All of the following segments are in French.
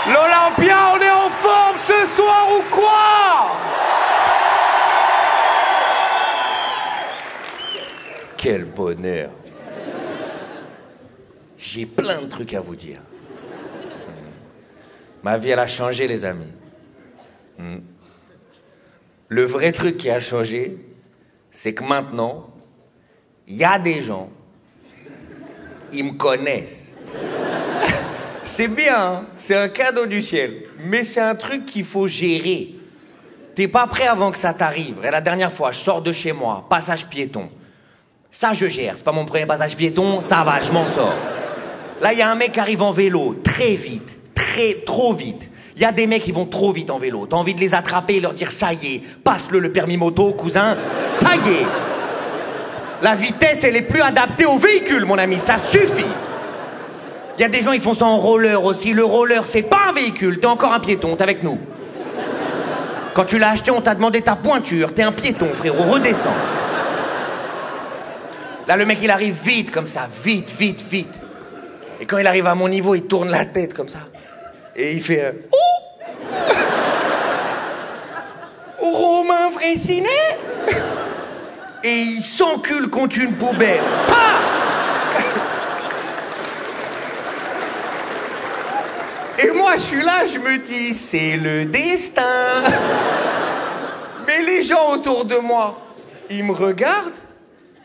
L'Olympia, on est en forme ce soir ou quoi? Quel bonheur. J'ai plein de trucs à vous dire. Ma vie, elle a changé, les amis. Le vrai truc qui a changé, c'est que maintenant, il y a des gens, ils me connaissent. C'est bien, hein, c'est un cadeau du ciel, mais c'est un truc qu'il faut gérer. T'es pas prêt avant que ça t'arrive. Et la dernière fois, je sors de chez moi, passage piéton. Ça, je gère. C'est pas mon premier passage piéton, ça va, je m'en sors. Là, il y a un mec qui arrive en vélo, très vite, trop vite. Il y a des mecs qui vont trop vite en vélo. T'as envie de les attraper et leur dire, ça y est, passe-le le permis moto, cousin, ça y est. La vitesse, elle est plus adaptée au véhicule, mon ami, ça suffit. Il y a des gens, ils font ça en roller aussi. Le roller, c'est pas un véhicule, t'es encore un piéton, t'es avec nous. Quand tu l'as acheté, on t'a demandé ta pointure, t'es un piéton, frérot, redescends. Là, le mec, il arrive vite, comme ça, vite, vite, vite. Et quand il arrive à mon niveau, il tourne la tête, comme ça. Et il fait... Romain Fraissinet. Et il s'encule contre une poubelle. Pas. Et moi, je suis là, je me dis, c'est le destin. Mais les gens autour de moi, ils me regardent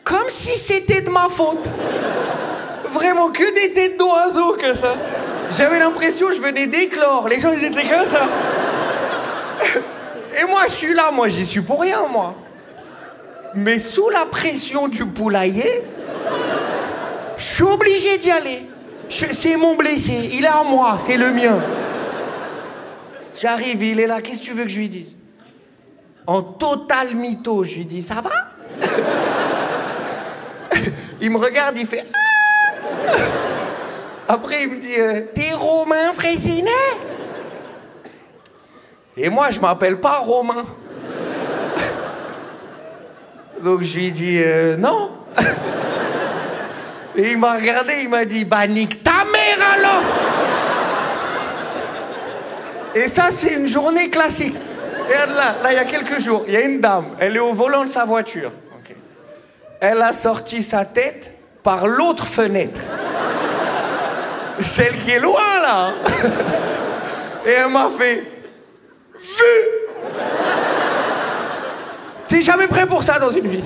comme si c'était de ma faute. Vraiment, que des têtes d'oiseaux que ça. J'avais l'impression que je venais d'éclore. Les gens, ils étaient comme ça. Et moi, je suis là, moi, j'y suis pour rien, moi. Mais sous la pression du poulailler, je suis obligé d'y aller. C'est mon blessé, il est à moi, c'est le mien. J'arrive, il est là, qu'est-ce que tu veux que je lui dise? En total mytho, je lui dis, ça va? Il me regarde, il fait... Ah. Après, il me dit, t'es Romain Fraissinet? Et moi, je m'appelle pas Romain. Donc, je lui dis, non. Et il m'a regardé, il m'a dit, bah nique ta mère alors. Et ça, c'est une journée classique. Regarde là, il y a quelques jours, il y a une dame, elle est au volant de sa voiture. Okay. Elle a sorti sa tête par l'autre fenêtre. Celle qui est loin, là. Et elle m'a fait... Vu. T'es jamais prêt pour ça dans une vie.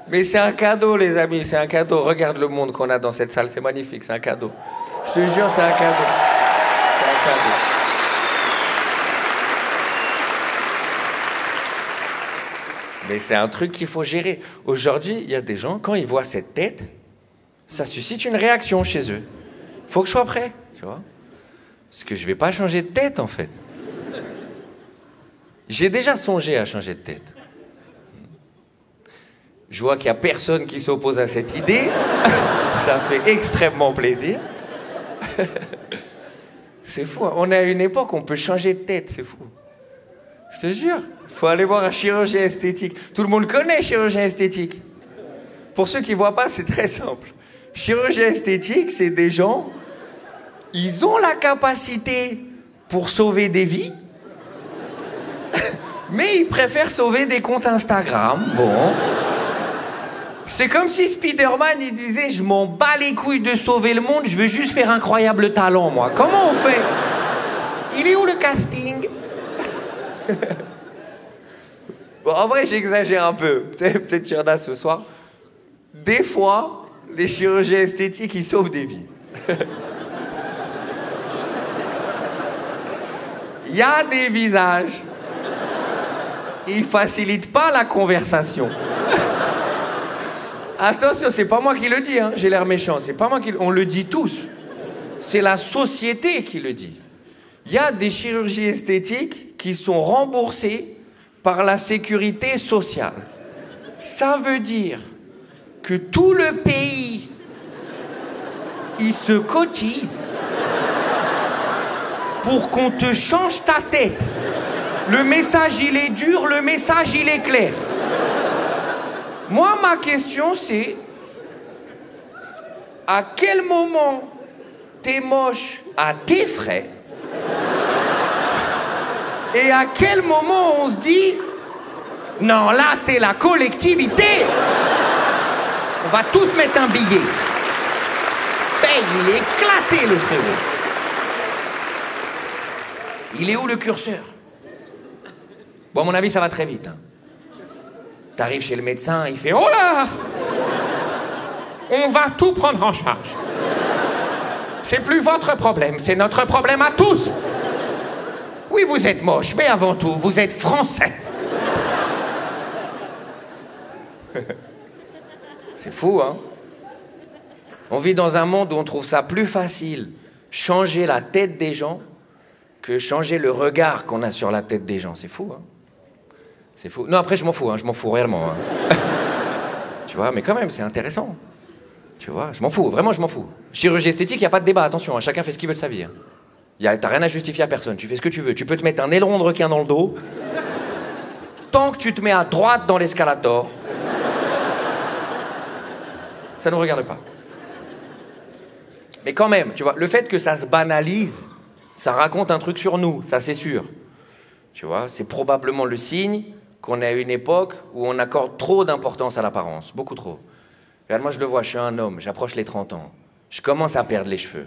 Mais c'est un cadeau, les amis, c'est un cadeau. Regarde le monde qu'on a dans cette salle, c'est magnifique, c'est un cadeau. Je te jure, c'est un cadeau. C'est un cadeau. Mais c'est un truc qu'il faut gérer. Aujourd'hui, il y a des gens, quand ils voient cette tête, ça suscite une réaction chez eux. Il faut que je sois prêt, tu vois. Parce que je vais pas changer de tête, en fait. J'ai déjà songé à changer de tête. Je vois qu'il n'y a personne qui s'oppose à cette idée. Ça fait extrêmement plaisir. C'est fou. Hein. On est à une époque où on peut changer de tête, c'est fou. Je te jure. Il faut aller voir un chirurgien esthétique. Tout le monde connaît chirurgien esthétique. Pour ceux qui ne voient pas, c'est très simple. Chirurgien esthétique, c'est des gens... Ils ont la capacité pour sauver des vies, mais ils préfèrent sauver des comptes Instagram. Bon. C'est comme si Spider-Man, il disait, je m'en bats les couilles de sauver le monde, je veux juste faire incroyable talent, moi. Comment on fait? Il est où le casting? Bon, en vrai, j'exagère un peu. Peut-être qu'il y en a ce soir. Des fois, les chirurgiens esthétiques, ils sauvent des vies. Il y a des visages. Ils facilitent pas la conversation. Attention, c'est pas moi qui le dis, hein. J'ai l'air méchant. C'est pas moi qui on le dit tous. C'est la société qui le dit. Il y a des chirurgies esthétiques qui sont remboursées par la sécurité sociale. Ça veut dire que tout le pays, il se cotise pour qu'on te change ta tête. Le message, il est dur, le message, il est clair. Moi, ma question, c'est... À quel moment t'es moche à tes frais? Et à quel moment on se dit non, là c'est la collectivité. On va tous mettre un billet. Ben, il est éclaté le frérot. Il est où le curseur? Bon, à mon avis, ça va très vite. Hein. T'arrives chez le médecin, il fait oh là! On va tout prendre en charge. C'est plus votre problème, c'est notre problème à tous. Oui, vous êtes moche, mais avant tout, vous êtes français. C'est fou, hein? On vit dans un monde où on trouve ça plus facile changer la tête des gens que changer le regard qu'on a sur la tête des gens. C'est fou, hein? C'est fou. Non, après, je m'en fous, hein, je m'en fous réellement. Hein. Tu vois, mais quand même, c'est intéressant. Tu vois, je m'en fous, vraiment, je m'en fous. Chirurgie esthétique, il n'y a pas de débat, attention, hein, chacun fait ce qu'il veut de sa vie. Hein. T'as rien à justifier à personne, tu fais ce que tu veux. Tu peux te mettre un aileron de requin dans le dos, tant que tu te mets à droite dans l'escalator, ça ne nous regarde pas. Mais quand même, tu vois, le fait que ça se banalise, ça raconte un truc sur nous, ça c'est sûr. Tu vois, c'est probablement le signe qu'on est à une époque où on accorde trop d'importance à l'apparence, beaucoup trop. Regarde, moi je le vois, je suis un homme, j'approche les 30 ans. Je commence à perdre les cheveux.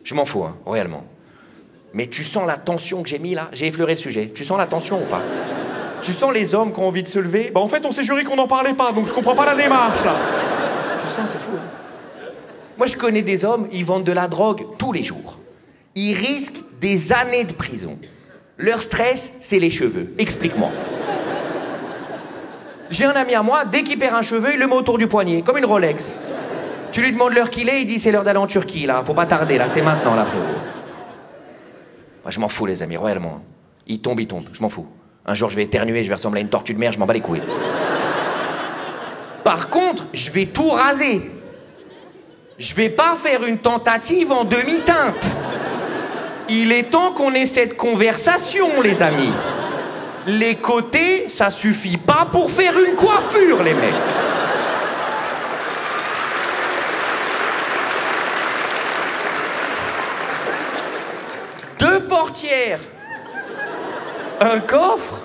Je m'en fous, hein, réellement. Mais tu sens la tension que j'ai mis là? J'ai effleuré le sujet. Tu sens la tension ou pas? Tu sens les hommes qui ont envie de se lever? Bah en fait, on s'est juré qu'on n'en parlait pas, donc je comprends pas la démarche là. Tu sens, c'est fou. Hein. Moi je connais des hommes, ils vendent de la drogue tous les jours. Ils risquent des années de prison. Leur stress, c'est les cheveux. Explique-moi. J'ai un ami à moi, dès qu'il perd un cheveu, il le met autour du poignet, comme une Rolex. Tu lui demandes l'heure qu'il est, il dit c'est l'heure d'aller en Turquie, là. Faut pas tarder, là, c'est maintenant, là, frérot. Moi, je m'en fous, les amis, royalement. Il tombe, je m'en fous. Un jour, je vais éternuer, je vais ressembler à une tortue de mer, je m'en bats les couilles. Par contre, je vais tout raser. Je vais pas faire une tentative en demi-teinte. Il est temps qu'on ait cette conversation, les amis. Les côtés, ça suffit pas pour faire une coiffure, les mecs. Deux portières. Un coffre.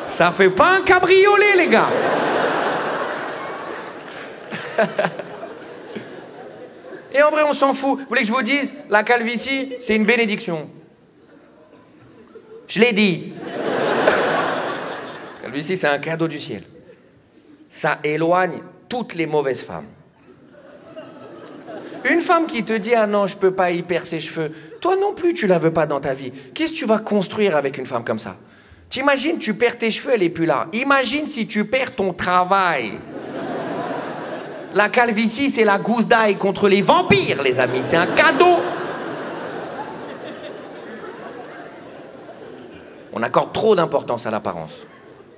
Ça fait pas un cabriolet, les gars. Et en vrai, on s'en fout. Vous voulez que je vous dise, la calvitie, c'est une bénédiction. Je l'ai dit. La calvitie, c'est un cadeau du ciel. Ça éloigne toutes les mauvaises femmes. Une femme qui te dit « Ah non, je peux pas y perdre ses cheveux », toi non plus, tu la veux pas dans ta vie. Qu'est-ce que tu vas construire avec une femme comme ça? T'imagines, tu perds tes cheveux, elle est plus là. Imagine si tu perds ton travail. La calvitie, c'est la gousse d'ail contre les vampires, les amis. C'est un cadeau. On accorde trop d'importance à l'apparence.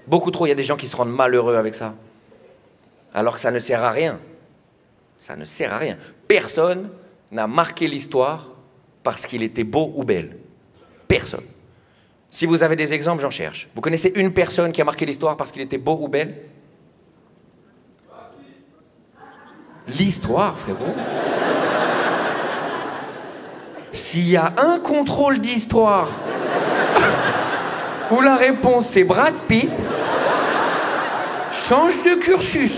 Beaucoup trop. Il y a des gens qui se rendent malheureux avec ça. Alors que ça ne sert à rien. Ça ne sert à rien. Personne n'a marqué l'histoire parce qu'il était beau ou belle. Personne. Si vous avez des exemples, j'en cherche. Vous connaissez une personne qui a marqué l'histoire parce qu'il était beau ou belle? L'histoire, frérot. S'il y a un contrôle d'histoire où la réponse c'est Brad Pitt, change de cursus.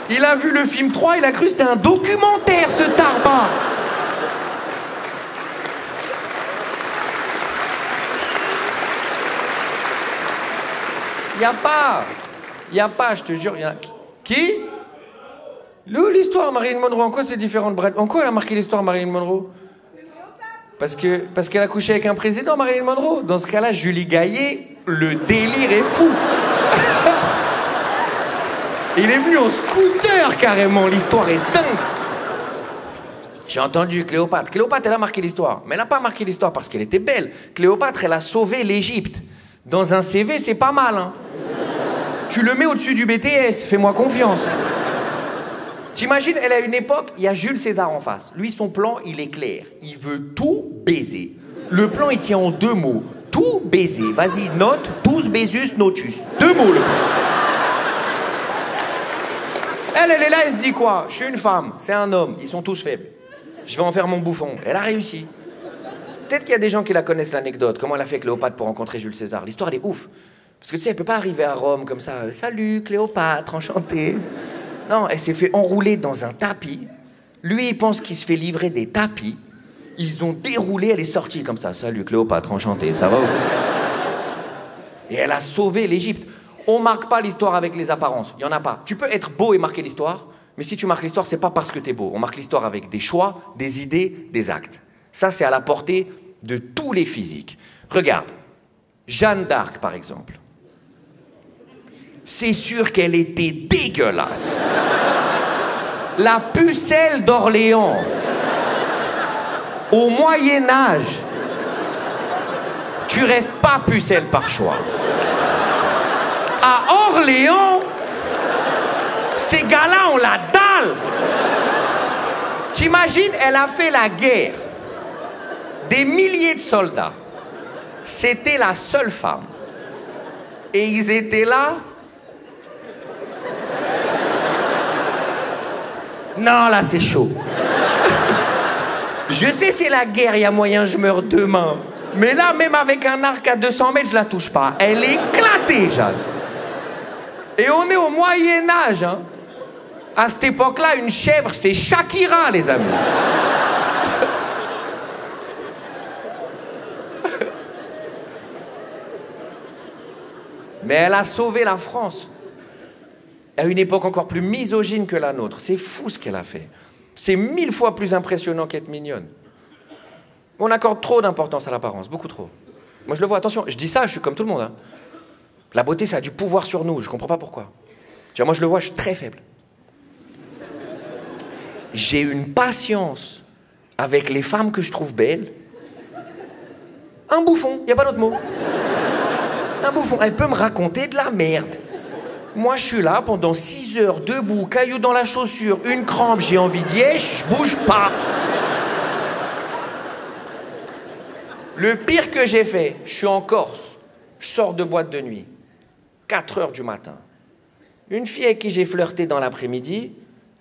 Il a vu le film 3, il a cru que c'était un documentaire, ce tarbat. Y a pas, je te jure, y a... Qui? L'histoire Marilyn Monroe, en quoi c'est différent de Brad? En quoi elle a marqué l'histoire Marilyn Monroe? Parce qu'elle a couché avec un président, Marilyn Monroe. Dans ce cas-là, Julie Gaillet, le délire est fou. Il est venu en scooter, carrément. L'histoire est dingue. J'ai entendu Cléopâtre. Cléopâtre, elle a marqué l'histoire. Mais elle n'a pas marqué l'histoire parce qu'elle était belle. Cléopâtre, elle a sauvé l'Égypte. Dans un CV, c'est pas mal, hein. Tu le mets au-dessus du BTS, fais-moi confiance. T'imagines, elle a une époque, il y a Jules César en face. Lui, son plan, il est clair. Il veut tout baiser. Le plan, il tient en 2 mots. Tout baiser. Vas-y, note, tous baisus notus. 2 mots, le plan. Elle est là, elle se dit quoi? Je suis une femme, c'est un homme, ils sont tous faibles. Je vais en faire mon bouffon. Elle a réussi. Peut-être qu'il y a des gens qui la connaissent, l'anecdote. Comment elle a fait Cléopâtre pour rencontrer Jules César. L'histoire, elle est ouf. Parce que tu sais, elle peut pas arriver à Rome comme ça. Salut Cléopâtre, enchantée. Non, elle s'est fait enrouler dans un tapis. Lui, il pense qu'il se fait livrer des tapis. Ils ont déroulé, elle est sortie comme ça. Salut Cléopâtre, enchantée, ça va ou quoi? Et elle a sauvé l'Égypte. On marque pas l'histoire avec les apparences. Il y en a pas. Tu peux être beau et marquer l'histoire, mais si tu marques l'histoire, c'est pas parce que t'es beau. On marque l'histoire avec des choix, des idées, des actes. Ça, c'est à la portée de tous les physiques. Regarde, Jeanne d'Arc, par exemple. C'est sûr qu'elle était dégueulasse. La pucelle d'Orléans. Au Moyen-Âge. Tu restes pas pucelle par choix. À Orléans, ces gars-là ont la dalle. T'imagines, elle a fait la guerre. Des milliers de soldats. C'était la seule femme. Et ils étaient là. Non, là, c'est chaud. Je sais, c'est la guerre, il y a moyen, je meurs demain. Mais là, même avec un arc à 200 mètres, je la touche pas. Elle est éclatée, Jeanne. Et on est au Moyen-Âge, hein. À cette époque-là, une chèvre, c'est Shakira, les amis. Mais elle a sauvé la France. À une époque encore plus misogyne que la nôtre. C'est fou ce qu'elle a fait. C'est 1000 fois plus impressionnant qu'être mignonne. On accorde trop d'importance à l'apparence, beaucoup trop. Moi je le vois, attention, je dis ça, je suis comme tout le monde. Hein. La beauté, ça a du pouvoir sur nous, je comprends pas pourquoi. Tu vois, moi je le vois, je suis très faible. J'ai une patience avec les femmes que je trouve belles. Un bouffon, il n'y a pas d'autre mot. Un bouffon, elle peut me raconter de la merde. Moi, je suis là pendant 6 heures, debout, caillou dans la chaussure, une crampe, j'ai envie d'y aller, je bouge pas. Le pire que j'ai fait, je suis en Corse, je sors de boîte de nuit, 4 heures du matin. Une fille avec qui j'ai flirté dans l'après-midi,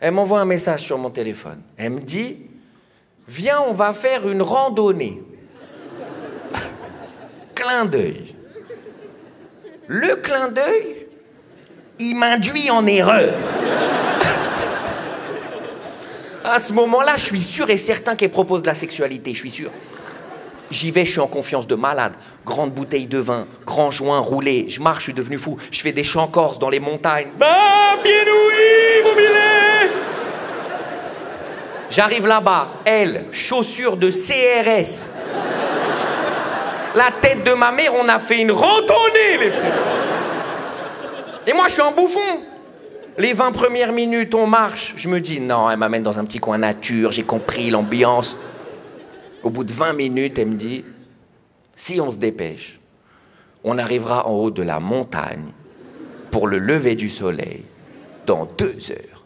elle m'envoie un message sur mon téléphone. Elle me dit, viens, on va faire une randonnée. Clin d'œil. Le clin d'œil, il m'induit en erreur. À ce moment-là, je suis sûr et certain qu'elle propose de la sexualité, je suis sûr. J'y vais, je suis en confiance de malade. Grande bouteille de vin, grand joint roulé. Je marche, je suis devenu fou. Je fais des chants corses dans les montagnes. Bah, bien oui, mon Milet. J'arrive là-bas, elle, chaussures de CRS. La tête de ma mère, on a fait une randonnée, les frères. Et moi, je suis un bouffon. Les 20 premières minutes, on marche. Je me dis, non, elle m'amène dans un petit coin nature, j'ai compris l'ambiance. Au bout de 20 minutes, elle me dit, si on se dépêche, on arrivera en haut de la montagne pour le lever du soleil dans 2 heures.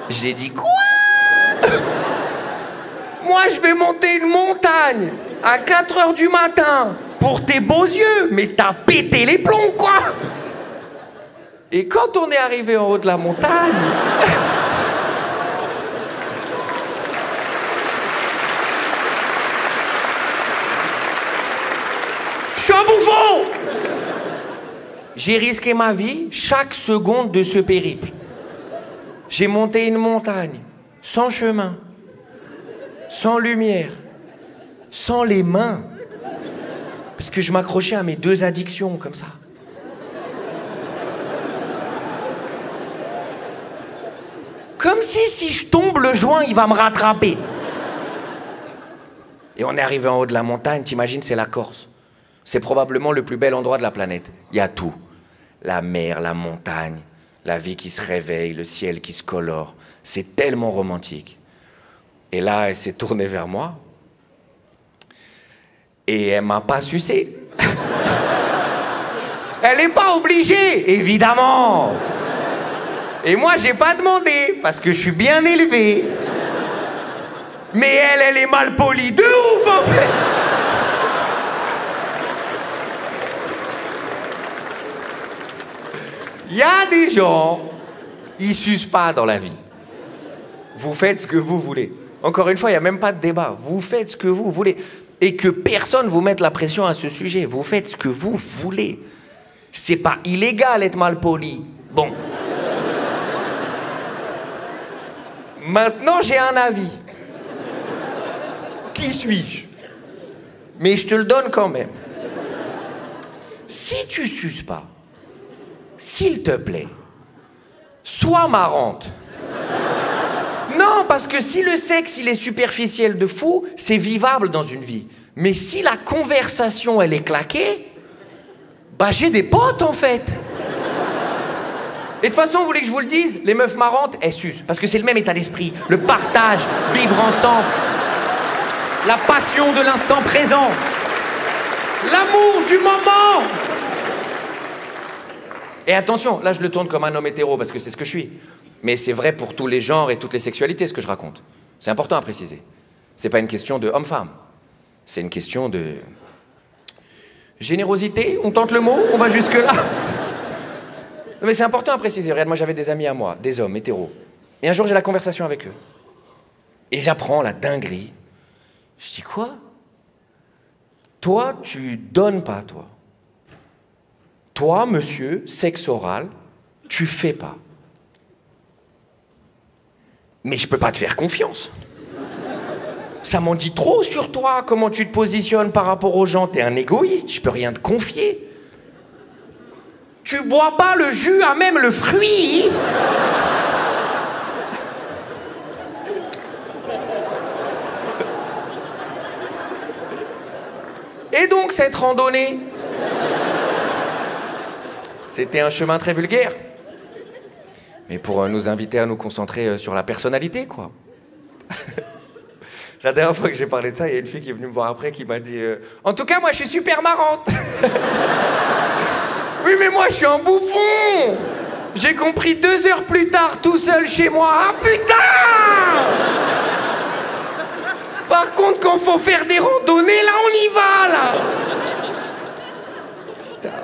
J'ai dit, quoi? Moi, je vais monter une montagne à 4 heures du matin pour tes beaux yeux, mais t'as pété les plombs, quoi! Et quand on est arrivé en haut de la montagne... Je suis un bouffon! J'ai risqué ma vie chaque seconde de ce périple. J'ai monté une montagne, sans chemin, sans lumière, sans les mains. Parce que je m'accrochais à mes 2 addictions, comme ça. Comme si je tombe, le joint, il va me rattraper. Et on est arrivé en haut de la montagne, t'imagines, c'est la Corse. C'est probablement le plus bel endroit de la planète. Il y a tout. La mer, la montagne, la vie qui se réveille, le ciel qui se colore. C'est tellement romantique. Et là, elle s'est tournée vers moi. Et elle m'a pas sucé. Elle n'est pas obligée, évidemment. Et moi, j'ai pas demandé, parce que je suis bien élevé. Mais elle est mal polie de ouf, en fait. Il y a des gens Ils sucent pas dans la vie. Vous faites ce que vous voulez. Encore une fois, il n'y a même pas de débat. Vous faites ce que vous voulez. Et que personne vous mette la pression à ce sujet. Vous faites ce que vous voulez. C'est pas illégal d'être mal poli. Bon. Maintenant, j'ai un avis. Qui suis-je? Mais je te le donne quand même. Si tu suces pas, s'il te plaît, sois marrante. Non, parce que si le sexe, il est superficiel de fou, c'est vivable dans une vie. Mais si la conversation, elle est claquée, bah j'ai des potes, en fait. Et de toute façon, vous voulez que je vous le dise, les meufs marrantes, elles sucent. Parce que c'est le même état d'esprit. Le partage, vivre ensemble. La passion de l'instant présent. L'amour du moment. Et attention, là, je le tourne comme un homme hétéro, parce que c'est ce que je suis. Mais c'est vrai pour tous les genres et toutes les sexualités, ce que je raconte. C'est important à préciser. C'est pas une question de homme-femme. C'est une question de... générosité, on tente le mot, on va jusque-là. Mais c'est important à préciser. Regarde, moi j'avais des amis à moi, des hommes hétéros. Et un jour j'ai la conversation avec eux. Et j'apprends la dinguerie. Je dis quoi? Toi, tu donnes pas, toi. Toi, monsieur, sexe oral, tu fais pas. Mais je peux pas te faire confiance. Ça m'en dit trop sur toi, comment tu te positionnes par rapport aux gens. T'es un égoïste, je peux rien te confier. Tu bois pas le jus à même le fruit. Et donc cette randonnée, c'était un chemin très vulgaire. Mais pour nous inviter à nous concentrer sur la personnalité, quoi. La dernière fois que j'ai parlé de ça, il y a une fille qui est venue me voir après qui m'a dit en tout cas, moi, je suis super marrante. Oui, mais moi, je suis un bouffon. J'ai compris 2 heures plus tard, tout seul chez moi. Ah, putain! Par contre, quand faut faire des randonnées, là, on y va, là. Putain.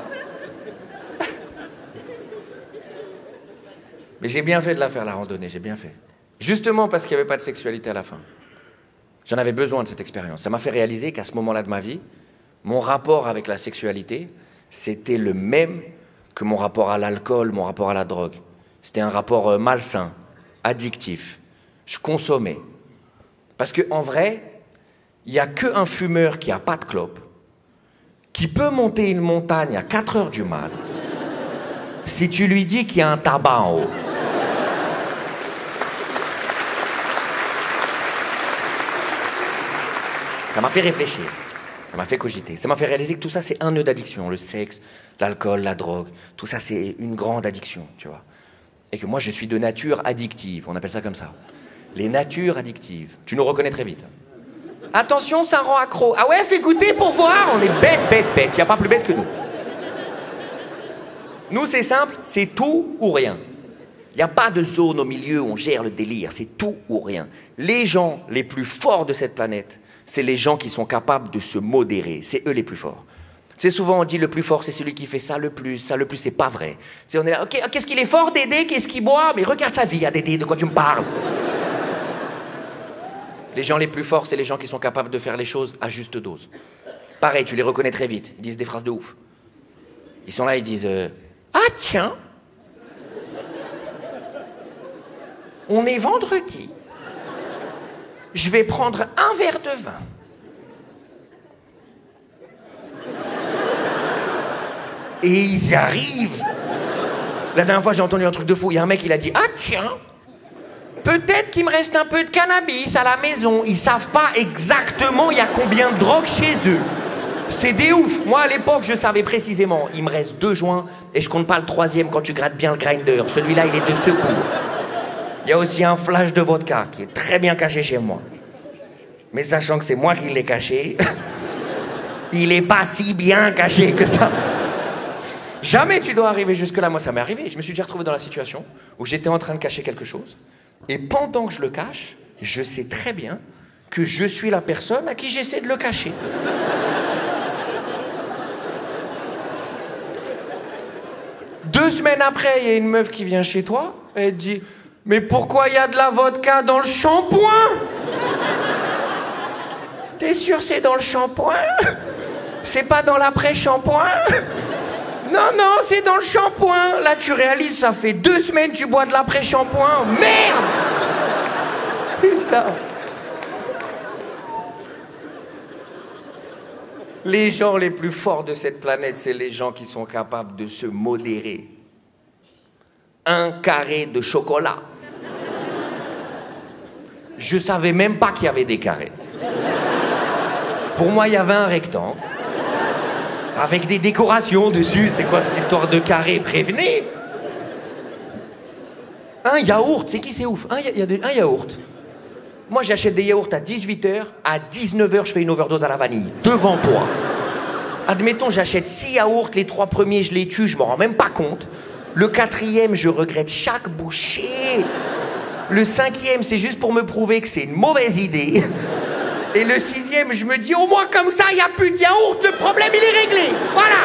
Mais j'ai bien fait de la faire, la randonnée, j'ai bien fait. Justement parce qu'il n'y avait pas de sexualité à la fin. J'en avais besoin de cette expérience. Ça m'a fait réaliser qu'à ce moment-là de ma vie, mon rapport avec la sexualité, c'était le même que mon rapport à l'alcool, mon rapport à la drogue. C'était un rapport malsain, addictif. Je consommais. Parce qu'en vrai, il n'y a qu'un fumeur qui n'a pas de clope, qui peut monter une montagne à 4 heures du mat, si tu lui dis qu'il y a un tabac en haut. Ça m'a fait réfléchir, ça m'a fait cogiter, ça m'a fait réaliser que tout ça c'est un nœud d'addiction, le sexe, l'alcool, la drogue, tout ça c'est une grande addiction, tu vois. Et que moi je suis de nature addictive, on appelle ça comme ça. Les natures addictives, tu nous reconnais très vite. Attention, ça rend accro. Ah ouais, fais goûter pour voir, on est bête, il n'y a pas plus bête que nous. Nous c'est simple, c'est tout ou rien. Il n'y a pas de zone au milieu où on gère le délire, c'est tout ou rien. Les gens les plus forts de cette planète, c'est les gens qui sont capables de se modérer. C'est eux les plus forts. C'est souvent on dit le plus fort, c'est celui qui fait ça le plus, c'est pas vrai. C'est on est là, ok, qu'est-ce qu'il est fort, Dédé, qu'est-ce qu'il boit? Mais regarde sa vie, à Dédé, de quoi tu me parles? Les gens les plus forts, c'est les gens qui sont capables de faire les choses à juste dose. Pareil, tu les reconnais très vite, ils disent des phrases de ouf. Ils sont là, ils disent ah tiens, on est vendredi. Je vais prendre un verre de vin. Et ils y arrivent. La dernière fois, j'ai entendu un truc de fou. Il y a un mec, il a dit ah tiens, peut-être qu'il me reste un peu de cannabis à la maison. Ils savent pas exactement il y a combien de drogue chez eux. C'est des ouf. Moi, à l'époque, je savais précisément. Il me reste 2 joints et je compte pas le 3e quand tu grattes bien le grinder. Celui-là, il est de secours. Il y a aussi un flash de vodka qui est très bien caché chez moi. Mais sachant que c'est moi qui l'ai caché, il est pas si bien caché que ça. Jamais tu dois arriver jusque-là. Moi, ça m'est arrivé. Je me suis déjà retrouvé dans la situation où j'étais en train de cacher quelque chose. Et pendant que je le cache, je sais très bien que je suis la personne à qui j'essaie de le cacher. De 2 semaines après, il y a une meuf qui vient chez toi, elle te dit « Mais pourquoi il y a de la vodka dans le shampoing ?» T'es sûr c'est dans le shampoing? C'est pas dans l'après-shampoing? Non, non, c'est dans le shampoing. Là, tu réalises, ça fait 2 semaines que tu bois de l'après-shampoing. Merde! Putain. Les gens les plus forts de cette planète, c'est les gens qui sont capables de se modérer. 1 carré de chocolat. Je savais même pas qu'il y avait des carrés. Pour moi, il y avait un rectangle. Avec des décorations dessus. C'est quoi cette histoire de carré? Prévenez. Un yaourt, c'est qui c'est ouf? Un yaourt. Moi, j'achète des yaourts à 18h. À 19h, je fais une overdose à la vanille. Devant toi. Admettons, j'achète 6 yaourts. Les 3 premiers, je les tue. Je m'en rends même pas compte. Le 4e, je regrette chaque bouchée. Le 5e, c'est juste pour me prouver que c'est une mauvaise idée. Et le 6e, je me dis, au moins comme ça, il n'y a plus de yaourt, le problème, il est réglé. Voilà.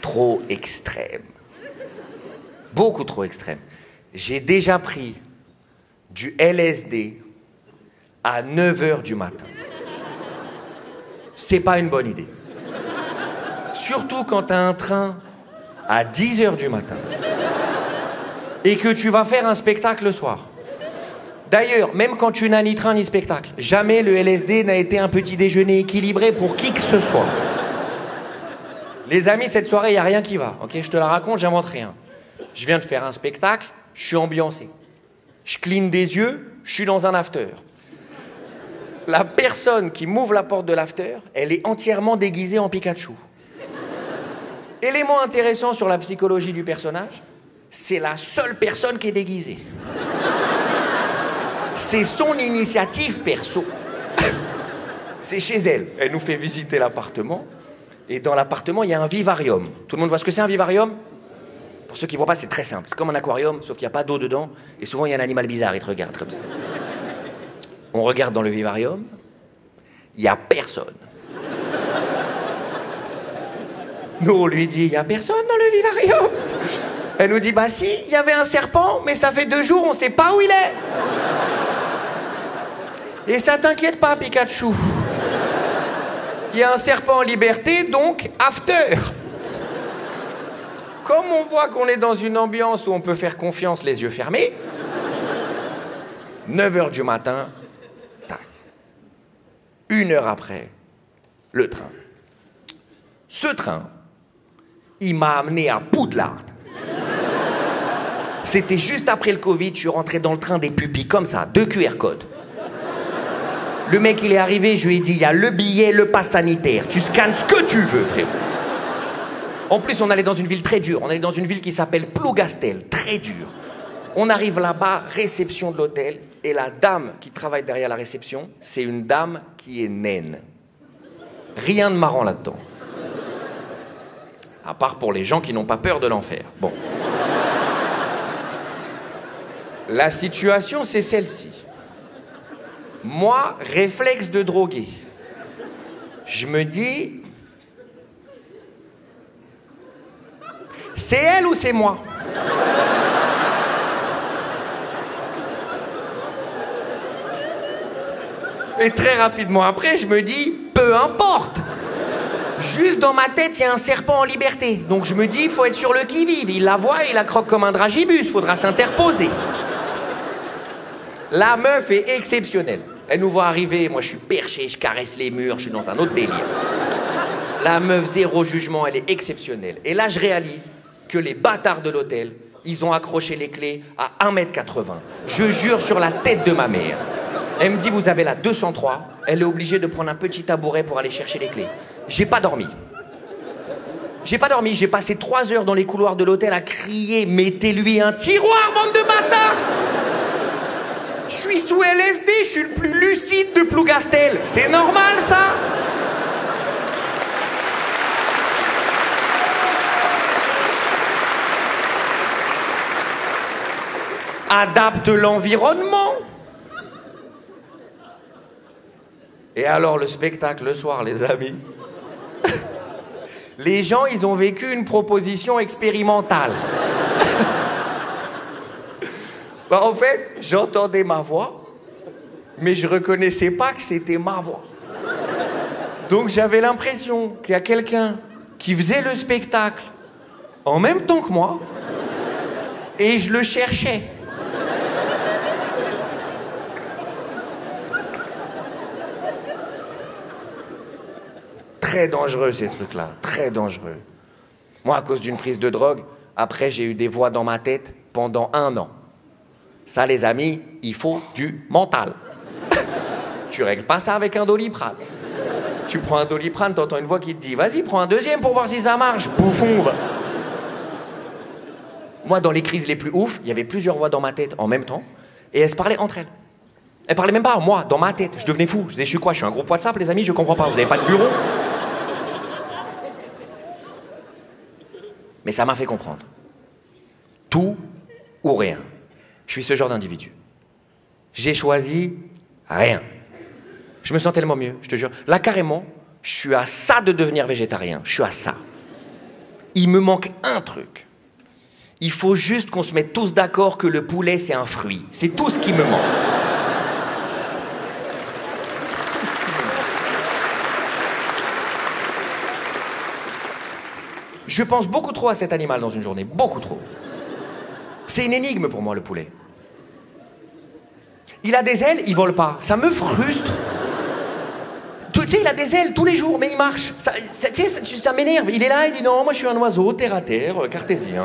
Trop extrême. Beaucoup trop extrême. J'ai déjà pris du LSD à 9h du matin. C'est pas une bonne idée. Surtout quand t'as un train à 10h du matin et que tu vas faire un spectacle le soir. D'ailleurs, même quand tu n'as ni train ni spectacle, jamais le LSD n'a été un petit déjeuner équilibré pour qui que ce soit. Les amis, cette soirée, il n'y a rien qui va. Ok, je te la raconte, j'invente rien. Je viens de faire un spectacle, je suis ambiancé. Je cligne des yeux, je suis dans un after. La personne qui m'ouvre la porte de l'after, elle est entièrement déguisée en Pikachu. Élément intéressant sur la psychologie du personnage, c'est la seule personne qui est déguisée. C'est son initiative perso. C'est chez elle. Elle nous fait visiter l'appartement. Et dans l'appartement, il y a un vivarium. Tout le monde voit ce que c'est un vivarium? Pour ceux qui ne voient pas, c'est très simple. C'est comme un aquarium, sauf qu'il n'y a pas d'eau dedans. Et souvent, il y a un animal bizarre, il te regarde comme ça. On regarde dans le vivarium. Il n'y a personne. Nous, on lui dit, il n'y a personne dans le vivarium. Elle nous dit, bah si, il y avait un serpent, mais ça fait 2 jours, on ne sait pas où il est. Et ça t'inquiète pas, Pikachu. Il y a un serpent en liberté, donc after. Comme on voit qu'on est dans une ambiance où on peut faire confiance les yeux fermés, 9h du matin, tac. 1 heure après, le train. Ce train, il m'a amené à Poudlard. C'était juste après le Covid, je suis rentré dans le train des pupilles, comme ça, 2 QR codes. Le mec, il est arrivé, je lui ai dit, il y a le billet, le pass sanitaire. Tu scannes ce que tu veux, frérot. En plus, on allait dans une ville très dure. On allait dans une ville qui s'appelle Plougastel, très dure. On arrive là-bas, réception de l'hôtel, et la dame qui travaille derrière la réception, c'est une dame qui est naine. Rien de marrant là-dedans. À part pour les gens qui n'ont pas peur de l'enfer. Bon. La situation, c'est celle-ci. Moi, réflexe de drogué. Je me dis... C'est elle ou c'est moi? Et très rapidement après, je me dis, peu importe. Juste dans ma tête, il y a un serpent en liberté. Donc je me dis, il faut être sur le qui-vive. Il la voit, il la croque comme un dragibus. Faudra s'interposer. La meuf est exceptionnelle. Elle nous voit arriver, moi je suis perché, je caresse les murs, je suis dans un autre délire. La meuf, 0 jugement, elle est exceptionnelle. Et là, je réalise que les bâtards de l'hôtel, ils ont accroché les clés à 1,80 m. Je jure sur la tête de ma mère. Elle me dit, vous avez la 203. Elle est obligée de prendre un petit tabouret pour aller chercher les clés. J'ai pas dormi. J'ai pas dormi, j'ai passé 3 heures dans les couloirs de l'hôtel à crier, mettez-lui un tiroir, bande de bâtards! Je suis sous LSD, je suis le plus lucide de Plougastel. C'est normal, ça? Adapte l'environnement. Et alors, le spectacle, le soir, les amis, les gens, ils ont vécu une proposition expérimentale. Bah, en fait, j'entendais ma voix, mais je reconnaissais pas que c'était ma voix. Donc j'avais l'impression qu'il y a quelqu'un qui faisait le spectacle en même temps que moi, et je le cherchais. Très dangereux, ces trucs-là, très dangereux. Moi, à cause d'une prise de drogue, après, j'ai eu des voix dans ma tête pendant 1 an. Ça, les amis, il faut du mental. Tu règles pas ça avec un Doliprane. Tu prends un Doliprane, t'entends une voix qui te dit « Vas-y, prends un deuxième pour voir si ça marche. » Bouffon. Moi, dans les crises les plus ouf, il y avait plusieurs voix dans ma tête en même temps, et elles se parlaient entre elles. Elles parlaient même pas, moi, dans ma tête. Je devenais fou. Je disais « Je suis quoi? Je suis un groupe WhatsApp, les amis? Je comprends pas. Vous avez pas de bureau? » Mais ça m'a fait comprendre. Tout ou rien. Je suis ce genre d'individu. J'ai choisi rien. Je me sens tellement mieux, je te jure. Là, carrément, je suis à ça de devenir végétarien. Je suis à ça. Il me manque un truc. Il faut juste qu'on se mette tous d'accord que le poulet, c'est un fruit. C'est tout ce qui me manque. C'est tout ce qui me manque. Je pense beaucoup trop à cet animal dans une journée. Beaucoup trop. C'est une énigme pour moi, le poulet. Il a des ailes, il vole pas. Ça me frustre. Tu sais, il a des ailes tous les jours, mais il marche. Ça m'énerve. Il est là, il dit non, moi je suis un oiseau, terre à terre, cartésien.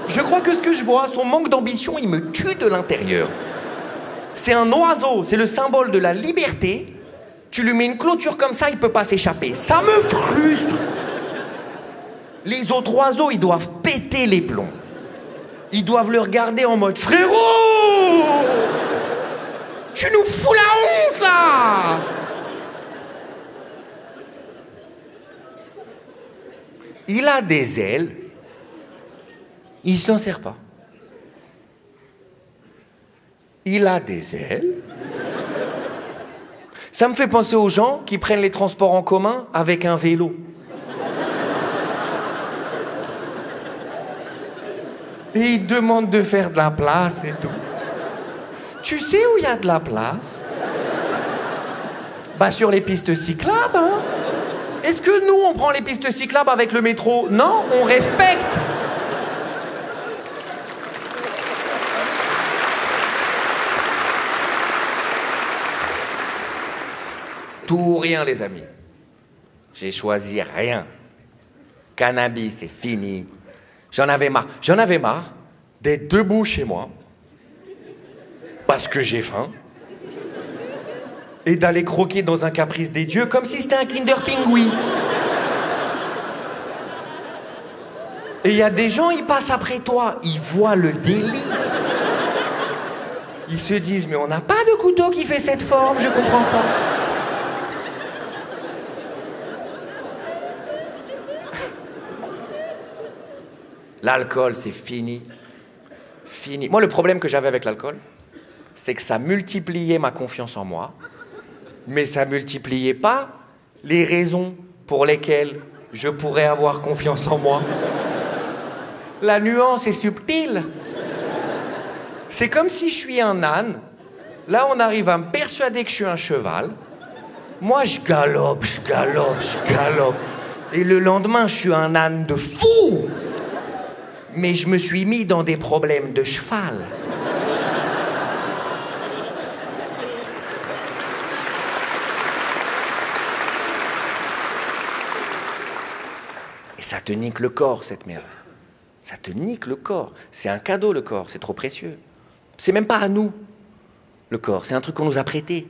Je crois que ce que je vois, son manque d'ambition, il me tue de l'intérieur. C'est un oiseau, c'est le symbole de la liberté. Tu lui mets une clôture comme ça, il peut pas s'échapper. Ça me frustre. Les autres oiseaux, ils doivent péter les plombs. Ils doivent le regarder en mode « Frérot, tu nous fous la honte, là !» Il a des ailes, il s'en sert pas. Il a des ailes. Ça me fait penser aux gens qui prennent les transports en commun avec un vélo. Et ils demandent de faire de la place et tout. Tu sais où il y a de la place? Bah sur les pistes cyclables, hein. Est-ce que nous, on prend les pistes cyclables avec le métro? Non, on respecte. Tout ou rien, les amis. J'ai choisi rien. Cannabis, c'est fini. J'en avais marre. J'en avais marre d'être debout chez moi parce que j'ai faim et d'aller croquer dans un caprice des dieux comme si c'était un Kinder Pingui. Et il y a des gens, ils passent après toi, ils voient le délire. Ils se disent, mais on n'a pas de couteau qui fait cette forme, je comprends pas. L'alcool, c'est fini. Fini. Moi, le problème que j'avais avec l'alcool, c'est que ça multipliait ma confiance en moi, mais ça multipliait pas les raisons pour lesquelles je pourrais avoir confiance en moi. La nuance est subtile. C'est comme si je suis un âne. Là, on arrive à me persuader que je suis un cheval. Moi, je galope, je galope, je galope. Et le lendemain, je suis un âne de fou. Mais je me suis mis dans des problèmes de cheval. Et ça te nique le corps, cette merde. Ça te nique le corps. C'est un cadeau, le corps. C'est trop précieux. C'est même pas à nous, le corps. C'est un truc qu'on nous a prêté.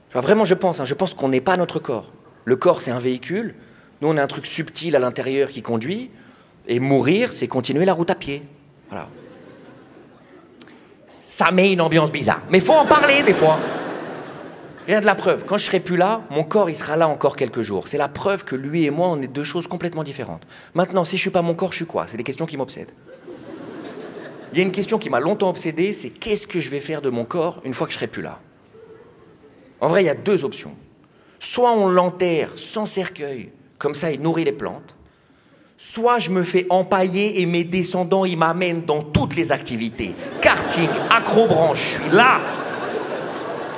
Enfin, vraiment, je pense qu'on n'est pas notre corps. Le corps, c'est un véhicule. Nous, on a un truc subtil à l'intérieur qui conduit. Et mourir, c'est continuer la route à pied. Voilà. Ça met une ambiance bizarre. Mais faut en parler, des fois. Regarde la preuve. Quand je serai plus là, mon corps, il sera là encore quelques jours. C'est la preuve que lui et moi, on est deux choses complètement différentes. Maintenant, si je suis pas mon corps, je suis quoi? C'est des questions qui m'obsèdent. Il y a une question qui m'a longtemps obsédé, c'est qu'est-ce que je vais faire de mon corps une fois que je serai plus là? En vrai, il y a deux options. Soit on l'enterre sans cercueil, comme ça il nourrit les plantes, soit je me fais empailler et mes descendants, ils m'amènent dans toutes les activités. Karting, acrobranche, je suis là.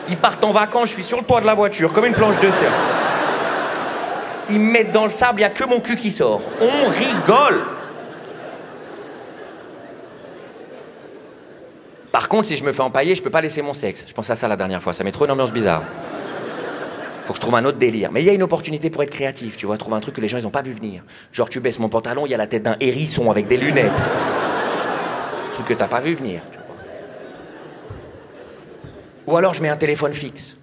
Ils partent en vacances, je suis sur le toit de la voiture, comme une planche de surf. Ils me mettent dans le sable, il n'y a que mon cul qui sort. On rigole. Par contre, si je me fais empailler, je peux pas laisser mon sexe. Je pense à ça la dernière fois, ça met trop une ambiance bizarre. Faut que je trouve un autre délire. Mais il y a une opportunité pour être créatif, tu vois, trouver un truc que les gens ils ont pas vu venir. Genre tu baisses mon pantalon, il y a la tête d'un hérisson avec des lunettes. Un truc que t'as pas vu venir, tu vois. Ou alors je mets un téléphone fixe.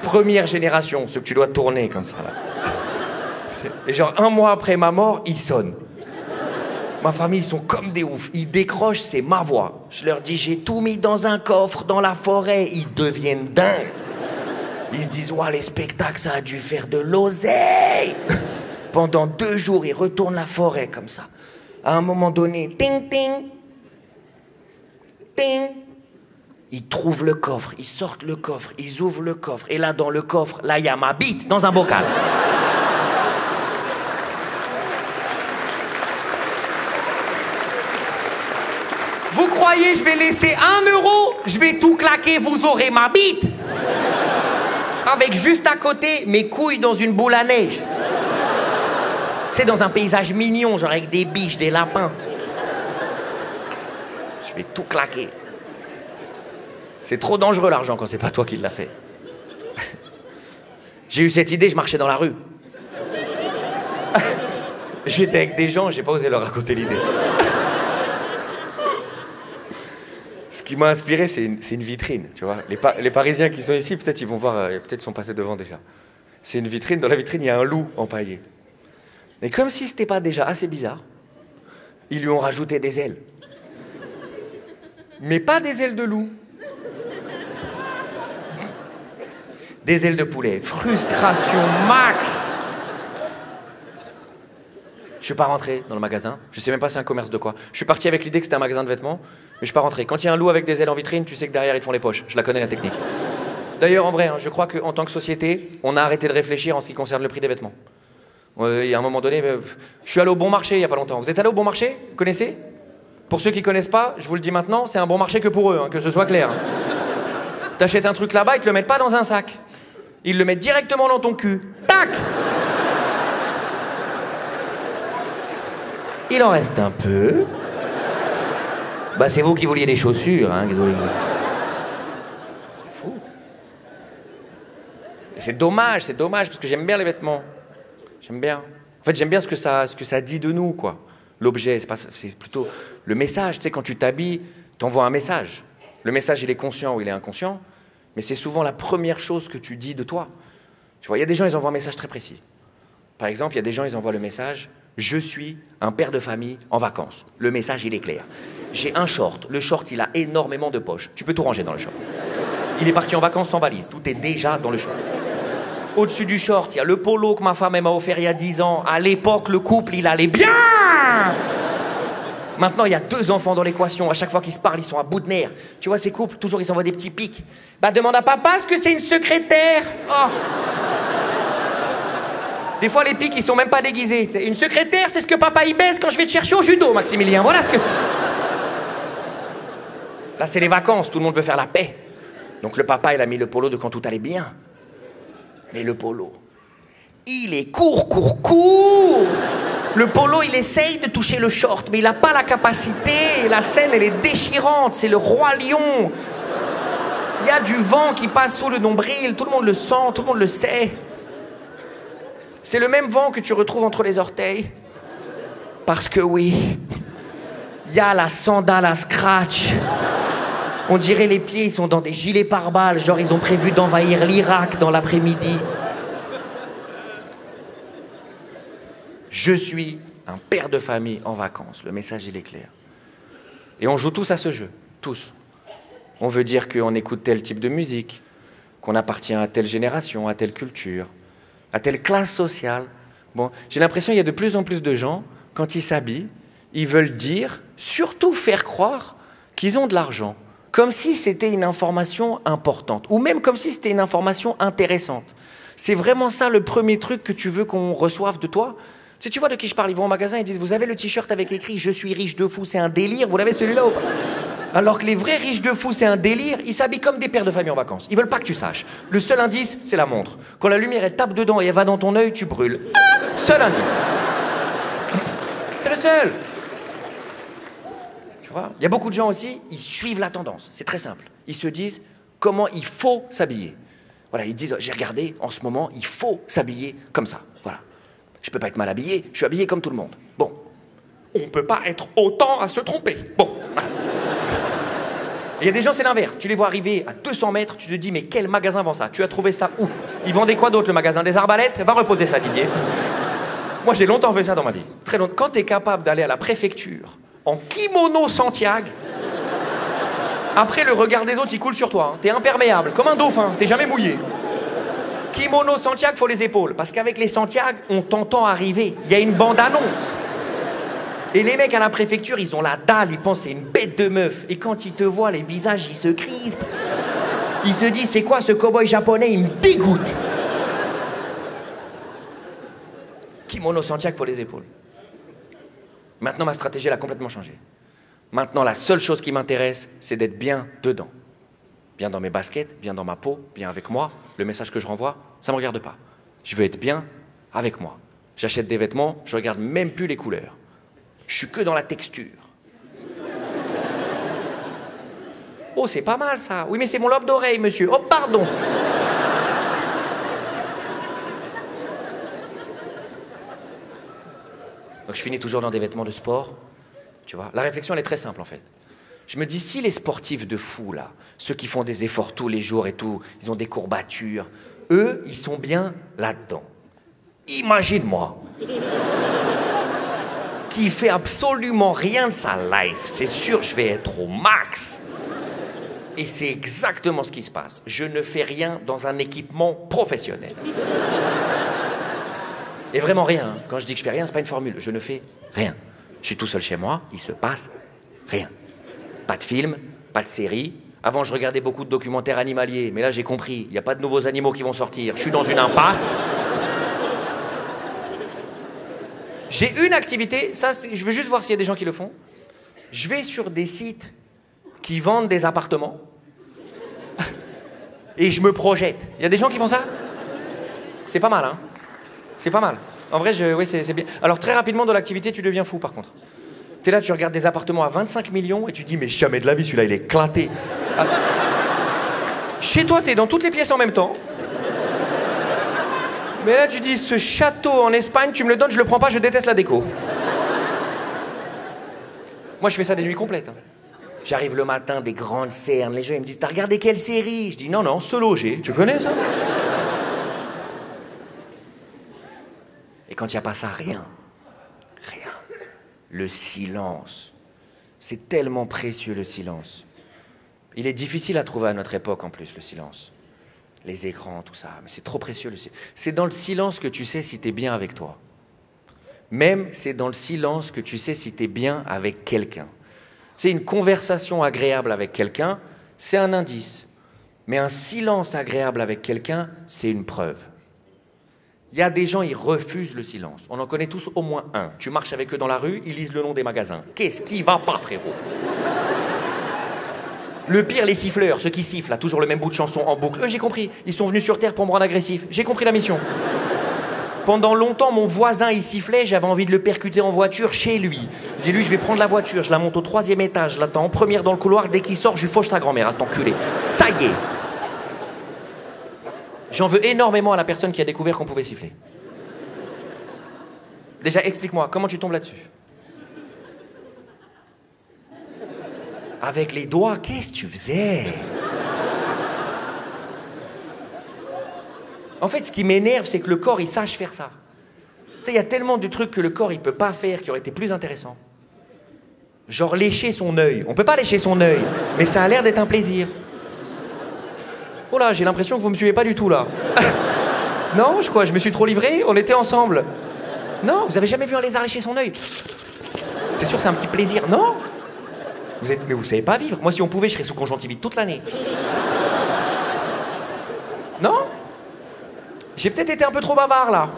Première génération, ce que tu dois tourner comme ça là. Et genre 1 mois après ma mort, il sonne. Ma famille, ils sont comme des oufs. Ils décrochent, c'est ma voix. Je leur dis, j'ai tout mis dans un coffre, dans la forêt. Ils deviennent dingues. Ils se disent, ouais, les spectacles, ça a dû faire de l'oseille. Pendant 2 jours, ils retournent la forêt comme ça. À un moment donné, ting, ting, ting. Ils trouvent le coffre, ils sortent le coffre, ils ouvrent le coffre. Et là, dans le coffre, là, il y a ma bite dans un bocal. Vous croyez, je vais laisser 1 euro, je vais tout claquer, vous aurez ma bite. Avec juste à côté, mes couilles dans une boule à neige. C'est dans un paysage mignon, genre avec des biches, des lapins. Je vais tout claquer. C'est trop dangereux l'argent quand c'est pas toi qui l'as fait. J'ai eu cette idée, je marchais dans la rue. J'étais avec des gens, j'ai pas osé leur raconter l'idée. Ce qui m'a inspiré, c'est une vitrine, tu vois. Les Parisiens qui sont ici, peut-être ils vont voir, peut-être sont passés devant déjà. C'est une vitrine, dans la vitrine, il y a un loup empaillé. Mais comme si c'était pas déjà assez bizarre, ils lui ont rajouté des ailes. Mais pas des ailes de loup. Des ailes de poulet. Frustration max. Je suis pas rentré dans le magasin. Je sais même pas c'est un commerce de quoi. Je suis parti avec l'idée que c'était un magasin de vêtements, mais je suis pas rentré. Quand il y a un loup avec des ailes en vitrine, tu sais que derrière ils te font les poches. Je la connais la technique. D'ailleurs, en vrai, hein, je crois qu'en tant que société, on a arrêté de réfléchir en ce qui concerne le prix des vêtements. Il y a un moment donné, je suis allé au Bon Marché il y a pas longtemps. Vous êtes allé au Bon Marché? Vous connaissez? Pour ceux qui connaissent pas, je vous le dis maintenant, c'est un bon marché que pour eux, hein, que ce soit clair. T'achètes un truc là-bas, ils te le mettent pas dans un sac. Ils le mettent directement dans ton cul. Tac! Il en reste un peu. Bah c'est vous qui vouliez des chaussures, hein. C'est fou. Et c'est dommage, parce que j'aime bien les vêtements. J'aime bien. En fait, j'aime bien ce que ça dit de nous, quoi. L'objet, c'est plutôt le message. Tu sais, quand tu t'habilles, t'envoies un message. Le message, il est conscient ou il est inconscient, mais c'est souvent la première chose que tu dis de toi. Tu vois, il y a des gens, ils envoient un message très précis. Par exemple, il y a des gens, ils envoient le message « Je suis un père de famille en vacances ». Le message, il est clair. J'ai un short. Le short, il a énormément de poches. Tu peux tout ranger dans le short. Il est parti en vacances sans valise. Tout est déjà dans le short. Au-dessus du short, il y a le polo que ma femme elle m'a offert il y a 10 ans. À l'époque, le couple, il allait bien. Maintenant, il y a 2 enfants dans l'équation. À chaque fois qu'ils se parlent, ils sont à bout de nerfs. Tu vois, ces couples, toujours, ils s'envoient des petits pics. Bah, demande à papa ce que c'est une secrétaire. Oh. Des fois, les pics, ils sont même pas déguisés. Une secrétaire, c'est ce que papa y baisse quand je vais te chercher au judo, Maximilien. Voilà ce que c'est. Là, c'est les vacances. Tout le monde veut faire la paix. Donc, le papa, il a mis le polo de quand tout allait bien. Mais le polo, il est court. Le polo, il essaye de toucher le short, mais il n'a pas la capacité. La scène, elle est déchirante. C'est le roi lion. Il y a du vent qui passe sous le nombril. Tout le monde le sent, tout le monde le sait. C'est le même vent que tu retrouves entre les orteils. Parce que oui, il y a la sandale à scratch. On dirait les pieds, ils sont dans des gilets pare-balles, genre ils ont prévu d'envahir l'Irak dans l'après-midi. Je suis un père de famille en vacances. Le message, il est clair. Et on joue tous à ce jeu, tous. On veut dire qu'on écoute tel type de musique, qu'on appartient à telle génération, à telle culture, à telle classe sociale. Bon, j'ai l'impression qu'il y a de plus en plus de gens, quand ils s'habillent, ils veulent dire, surtout faire croire qu'ils ont de l'argent. comme si c'était une information importante, ou même comme si c'était une information intéressante. C'est vraiment ça le premier truc que tu veux qu'on reçoive de toi? Si tu vois de qui je parle, ils vont au magasin et disent « Vous avez le t-shirt avec écrit « Je suis riche de fou », c'est un délire, vous l'avez celui-là ou pas? Alors que les vrais riches de fou, c'est un délire, ils s'habillent comme des pères de famille en vacances. Ils veulent pas que tu saches. Le seul indice, c'est la montre. Quand la lumière elle tape dedans et elle va dans ton œil, tu brûles. Seul indice. C'est le seul. Tu vois? Il y a beaucoup de gens aussi, ils suivent la tendance. C'est très simple. Ils se disent comment il faut s'habiller. Voilà, ils disent, j'ai regardé, en ce moment, il faut s'habiller comme ça. Voilà. Je peux pas être mal habillé, je suis habillé comme tout le monde. Bon. On peut pas être autant à se tromper. Bon. Il y a des gens, c'est l'inverse. Tu les vois arriver à 200 mètres, tu te dis, mais quel magasin vend ça? Tu as trouvé ça où? Ils vendaient quoi d'autre, le magasin? Des arbalètes? Va reposer ça, Didier. Moi, j'ai longtemps fait ça dans ma vie. Très longtemps. Quand tu es capable d'aller à la préfecture en kimono Santiago, après, le regard des autres, il coule sur toi. Hein. T'es imperméable, comme un dauphin. T'es jamais mouillé. Kimono Santiago, faut les épaules. Parce qu'avec les Santiago, on t'entend arriver. Il y a une bande-annonce. Et les mecs à la préfecture, ils ont la dalle, ils pensent c'est une bête de meuf. Et quand ils te voient, les visages, ils se crispent. Ils se disent, c'est quoi ce cow-boy japonais? Il me dégoûte. Kimono Santiago pour les épaules. Maintenant, ma stratégie, elle a complètement changé. Maintenant, la seule chose qui m'intéresse, c'est d'être bien dedans. Bien dans mes baskets, bien dans ma peau, bien avec moi. Le message que je renvoie, ça ne me regarde pas. Je veux être bien avec moi. J'achète des vêtements, je regarde même plus les couleurs. Je suis que dans la texture. Oh, c'est pas mal ça. Oui, mais c'est mon lobe d'oreille, monsieur. Oh, pardon. Donc je finis toujours dans des vêtements de sport. Tu vois, la réflexion, elle est très simple en fait. Je me dis, si les sportifs de fou, là, ceux qui font des efforts tous les jours et tout, ils ont des courbatures, eux, ils sont bien là-dedans. Imagine-moi. Qui fait absolument rien de sa life. C'est sûr, je vais être au max. Et c'est exactement ce qui se passe. Je ne fais rien dans un équipement professionnel. Et vraiment rien. Hein. Quand je dis que je fais rien, c'est pas une formule. Je ne fais rien. Je suis tout seul chez moi, il se passe rien. Pas de film, pas de série. Avant, je regardais beaucoup de documentaires animaliers, mais là, j'ai compris. Il n'y a pas de nouveaux animaux qui vont sortir. Je suis dans une impasse. J'ai une activité, ça, je veux juste voir s'il y a des gens qui le font. Je vais sur des sites qui vendent des appartements et je me projette. Il y a des gens qui font ça? C'est pas mal, hein? C'est pas mal. En vrai, oui, c'est bien. Alors, très rapidement, dans l'activité, tu deviens fou, par contre. T'es là, tu regardes des appartements à 25 millions et tu te dis, mais jamais de la vie, celui-là, il est éclaté. Ah. Chez toi, t'es dans toutes les pièces en même temps. Mais là, tu dis, ce château en Espagne, tu me le donnes, je le prends pas, je déteste la déco. Moi, je fais ça des nuits complètes. Hein. J'arrive le matin, des grandes cernes, les gens, ils me disent, t'as regardé quelle série? Je dis, non, non, Se Loger. Tu connais ça? Et quand il n'y a pas ça, rien. Rien. Le silence. C'est tellement précieux, le silence. Il est difficile à trouver à notre époque, en plus, le silence. Les écrans, tout ça. Mais c'est trop précieux, le silence. C'est dans le silence que tu sais si tu es bien avec toi. Même, c'est dans le silence que tu sais si tu es bien avec quelqu'un. C'est une conversation agréable avec quelqu'un, c'est un indice. Mais un silence agréable avec quelqu'un, c'est une preuve. Il y a des gens, ils refusent le silence. On en connaît tous au moins un. Tu marches avec eux dans la rue, ils lisent le nom des magasins. Qu'est-ce qui va pas, frérot? Le pire, les siffleurs, ceux qui sifflent, là, toujours le même bout de chanson en boucle. Eux, j'ai compris. Ils sont venus sur Terre pour me rendre agressif. J'ai compris la mission. Pendant longtemps, mon voisin, il sifflait, j'avais envie de le percuter en voiture chez lui. J'ai dit, lui, je vais prendre la voiture, je la monte au 3e étage, je l'attends en première dans le couloir, dès qu'il sort, je lui fauche sa grand-mère, à cet enculé. Ça y est. J'en veux énormément à la personne qui a découvert qu'on pouvait siffler. Déjà, explique-moi, comment tu tombes là-dessus? Avec les doigts, qu'est-ce que tu faisais? En fait, ce qui m'énerve, c'est que le corps, il sache faire ça. Tu sais, il y a tellement de trucs que le corps, il peut pas faire, qui auraient été plus intéressants. Genre lécher son œil. On peut pas lécher son œil, mais ça a l'air d'être un plaisir. Oh là, j'ai l'impression que vous me suivez pas du tout, là. Non, je me suis trop livré, on était ensemble. Non, vous avez jamais vu un lézard lécher son œil? C'est sûr, c'est un petit plaisir, non? Mais vous savez pas vivre. Moi, si on pouvait, je serais sous conjonctivite toute l'année. Non? J'ai peut-être été un peu trop bavard, là.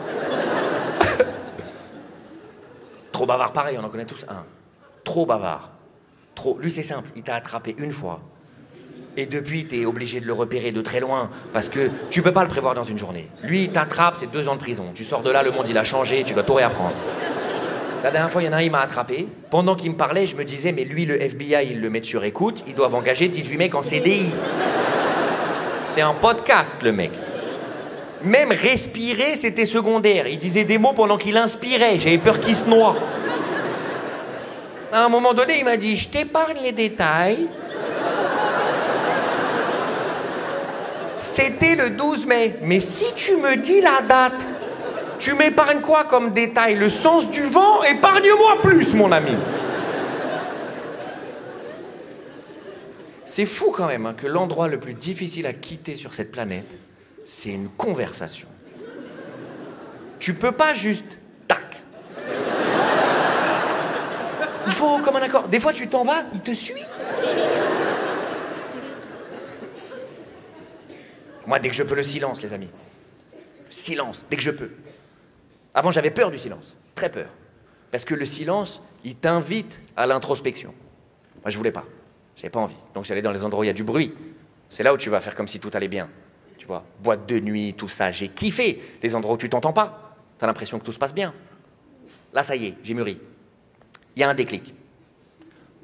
Trop bavard, pareil, on en connaît tous un. Trop bavard. Trop. Lui, c'est simple, il t'a attrapé une fois. Et depuis, t'es obligé de le repérer de très loin, parce que tu peux pas le prévoir dans une journée. Lui, il t'attrape, c'est 2 ans de prison. Tu sors de là, le monde, il a changé, tu dois tout réapprendre. La dernière fois, il y en a un, il m'a attrapé. Pendant qu'il me parlait, je me disais, mais lui, le FBI, ils le mettent sur écoute, ils doivent engager 18 mecs en CDI. C'est un podcast, le mec. Même respirer, c'était secondaire. Il disait des mots pendant qu'il inspirait. J'avais peur qu'il se noie. À un moment donné, il m'a dit, je t'épargne les détails. C'était le 12 mai. Mais si tu me dis la date, tu m'épargnes quoi comme détail? Le sens du vent? Épargne-moi plus, mon ami. C'est fou quand même hein, que l'endroit le plus difficile à quitter sur cette planète, c'est une conversation. Tu peux pas juste tac. Il faut comme un accord. Des fois tu t'en vas, il te suit. Moi, dès que je peux, le silence, les amis. Silence, dès que je peux. Avant, j'avais peur du silence, très peur. Parce que le silence, il t'invite à l'introspection. Moi, je voulais pas. J'avais pas envie. Donc, j'allais dans les endroits où il y a du bruit. C'est là où tu vas faire comme si tout allait bien. Tu vois, boîte de nuit, tout ça. J'ai kiffé les endroits où tu t'entends pas. T'as l'impression que tout se passe bien. Là, ça y est, j'ai mûri. Il y a un déclic.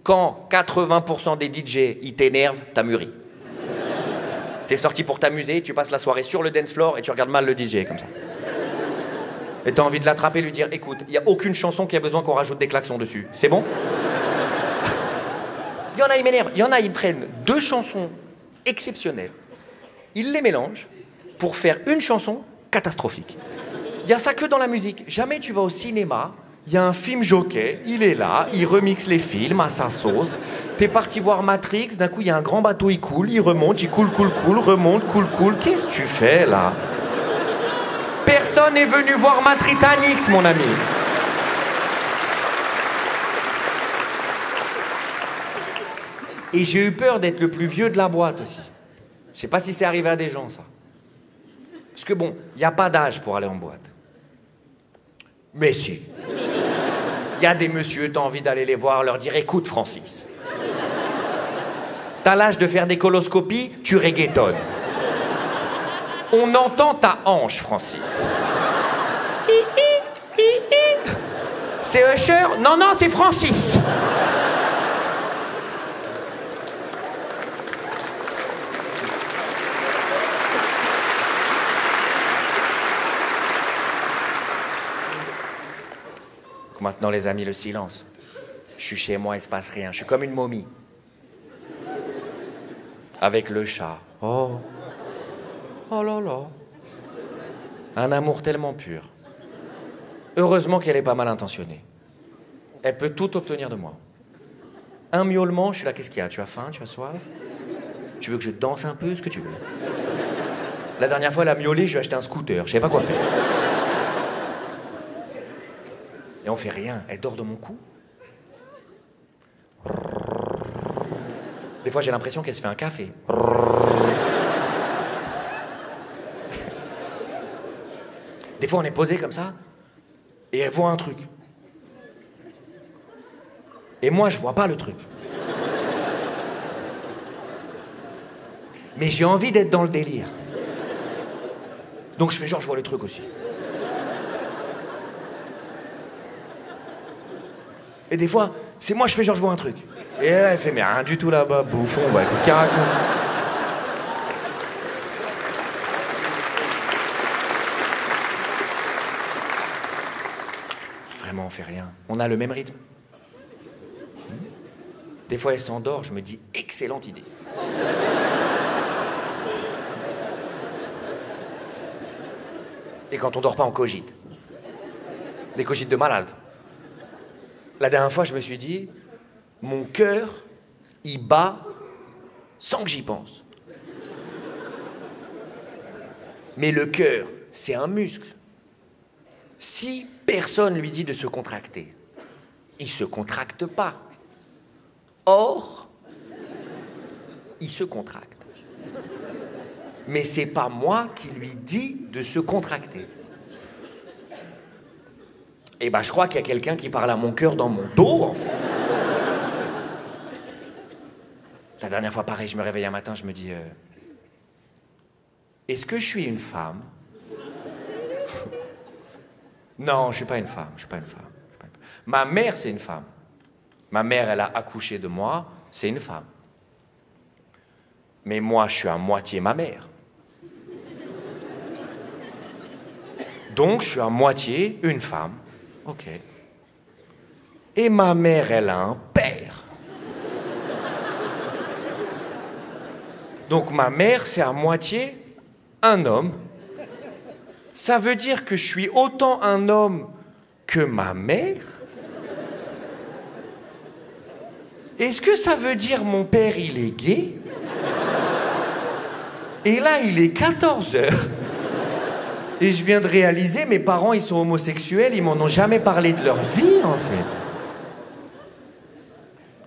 Quand 80% des DJ, ils t'énervent, t'as mûri. T'es sorti pour t'amuser, tu passes la soirée sur le dance floor et tu regardes mal le DJ, comme ça. Et t'as envie de l'attraper et lui dire, écoute, il n'y a aucune chanson qui a besoin qu'on rajoute des klaxons dessus. C'est bon? Il y en a, ils m'énervent. Il y en a, ils prennent 2 chansons exceptionnelles. Ils les mélangent pour faire une chanson catastrophique. Il y a ça que dans la musique. Jamais tu vas au cinéma, il y a un film jockey, il est là, il remixe les films à sa sauce. T'es parti voir Matrix, d'un coup il y a un grand bateau, il coule, il remonte, il coule, remonte, coule. Qu'est-ce que tu fais là? Personne n'est venu voir Matritanix, mon ami. Et j'ai eu peur d'être le plus vieux de la boîte aussi. Je sais pas si c'est arrivé à des gens, ça. Parce que bon, il n'y a pas d'âge pour aller en boîte. Mais si. Il y a des messieurs, t'as envie d'aller les voir, leur dire, écoute Francis, t'as l'âge de faire des coloscopies, tu reggaetonnes. On entend ta hanche, Francis. C'est Usher? Non, c'est Francis. Maintenant, les amis, le silence. Je suis chez moi, il se passe rien. Je suis comme une momie. Avec le chat. Oh là là. Un amour tellement pur. Heureusement qu'elle est pas mal intentionnée. Elle peut tout obtenir de moi. Un miaulement, je suis là, qu'est-ce qu'il y a? Tu as faim? Tu as soif? Tu veux que je danse un peu? Ce que tu veux. La dernière fois, elle a miaulé, je lui ai acheté un scooter. Je savais pas quoi faire. Et on fait rien. Elle dort dans mon cou. Des fois, j'ai l'impression qu'elle se fait un café. Des fois, on est posé comme ça, et elle voit un truc. Et moi, je vois pas le truc. Mais j'ai envie d'être dans le délire. Donc je fais genre, je vois le truc aussi. Et des fois, c'est moi, je fais genre, je vois un truc. Et elle fait, mais rien du tout là-bas, bouffon, bah, qu'est-ce qu'il raconte? Vraiment, on fait rien. On a le même rythme. Des fois, elle s'endort, je me dis, excellente idée. Et quand on dort pas, on cogite. Des cogites de malade. La dernière fois, je me suis dit, mon cœur, il bat sans que j'y pense. Mais le cœur, c'est un muscle. Si personne lui dit de se contracter, il se contracte pas. Or, il se contracte. Mais c'est pas moi qui lui dis de se contracter. Et ben, je crois qu'il y a quelqu'un qui parle à mon cœur dans mon dos, en fait. La dernière fois, pareil, je me réveille un matin, je me dis... est-ce que je suis une femme? Non, je suis pas une femme, je suis pas une femme. Ma mère, c'est une femme. Ma mère, elle a accouché de moi, c'est une femme. Mais moi, je suis à moitié ma mère. Donc, je suis à moitié une femme. Ok. Et ma mère, elle a un père. Donc, ma mère, c'est à moitié un homme. Ça veut dire que je suis autant un homme que ma mère? Est-ce que ça veut dire mon père, il est gay? Et là, il est 14h. Et je viens de réaliser, mes parents, ils sont homosexuels, ils m'en ont jamais parlé de leur vie, en fait.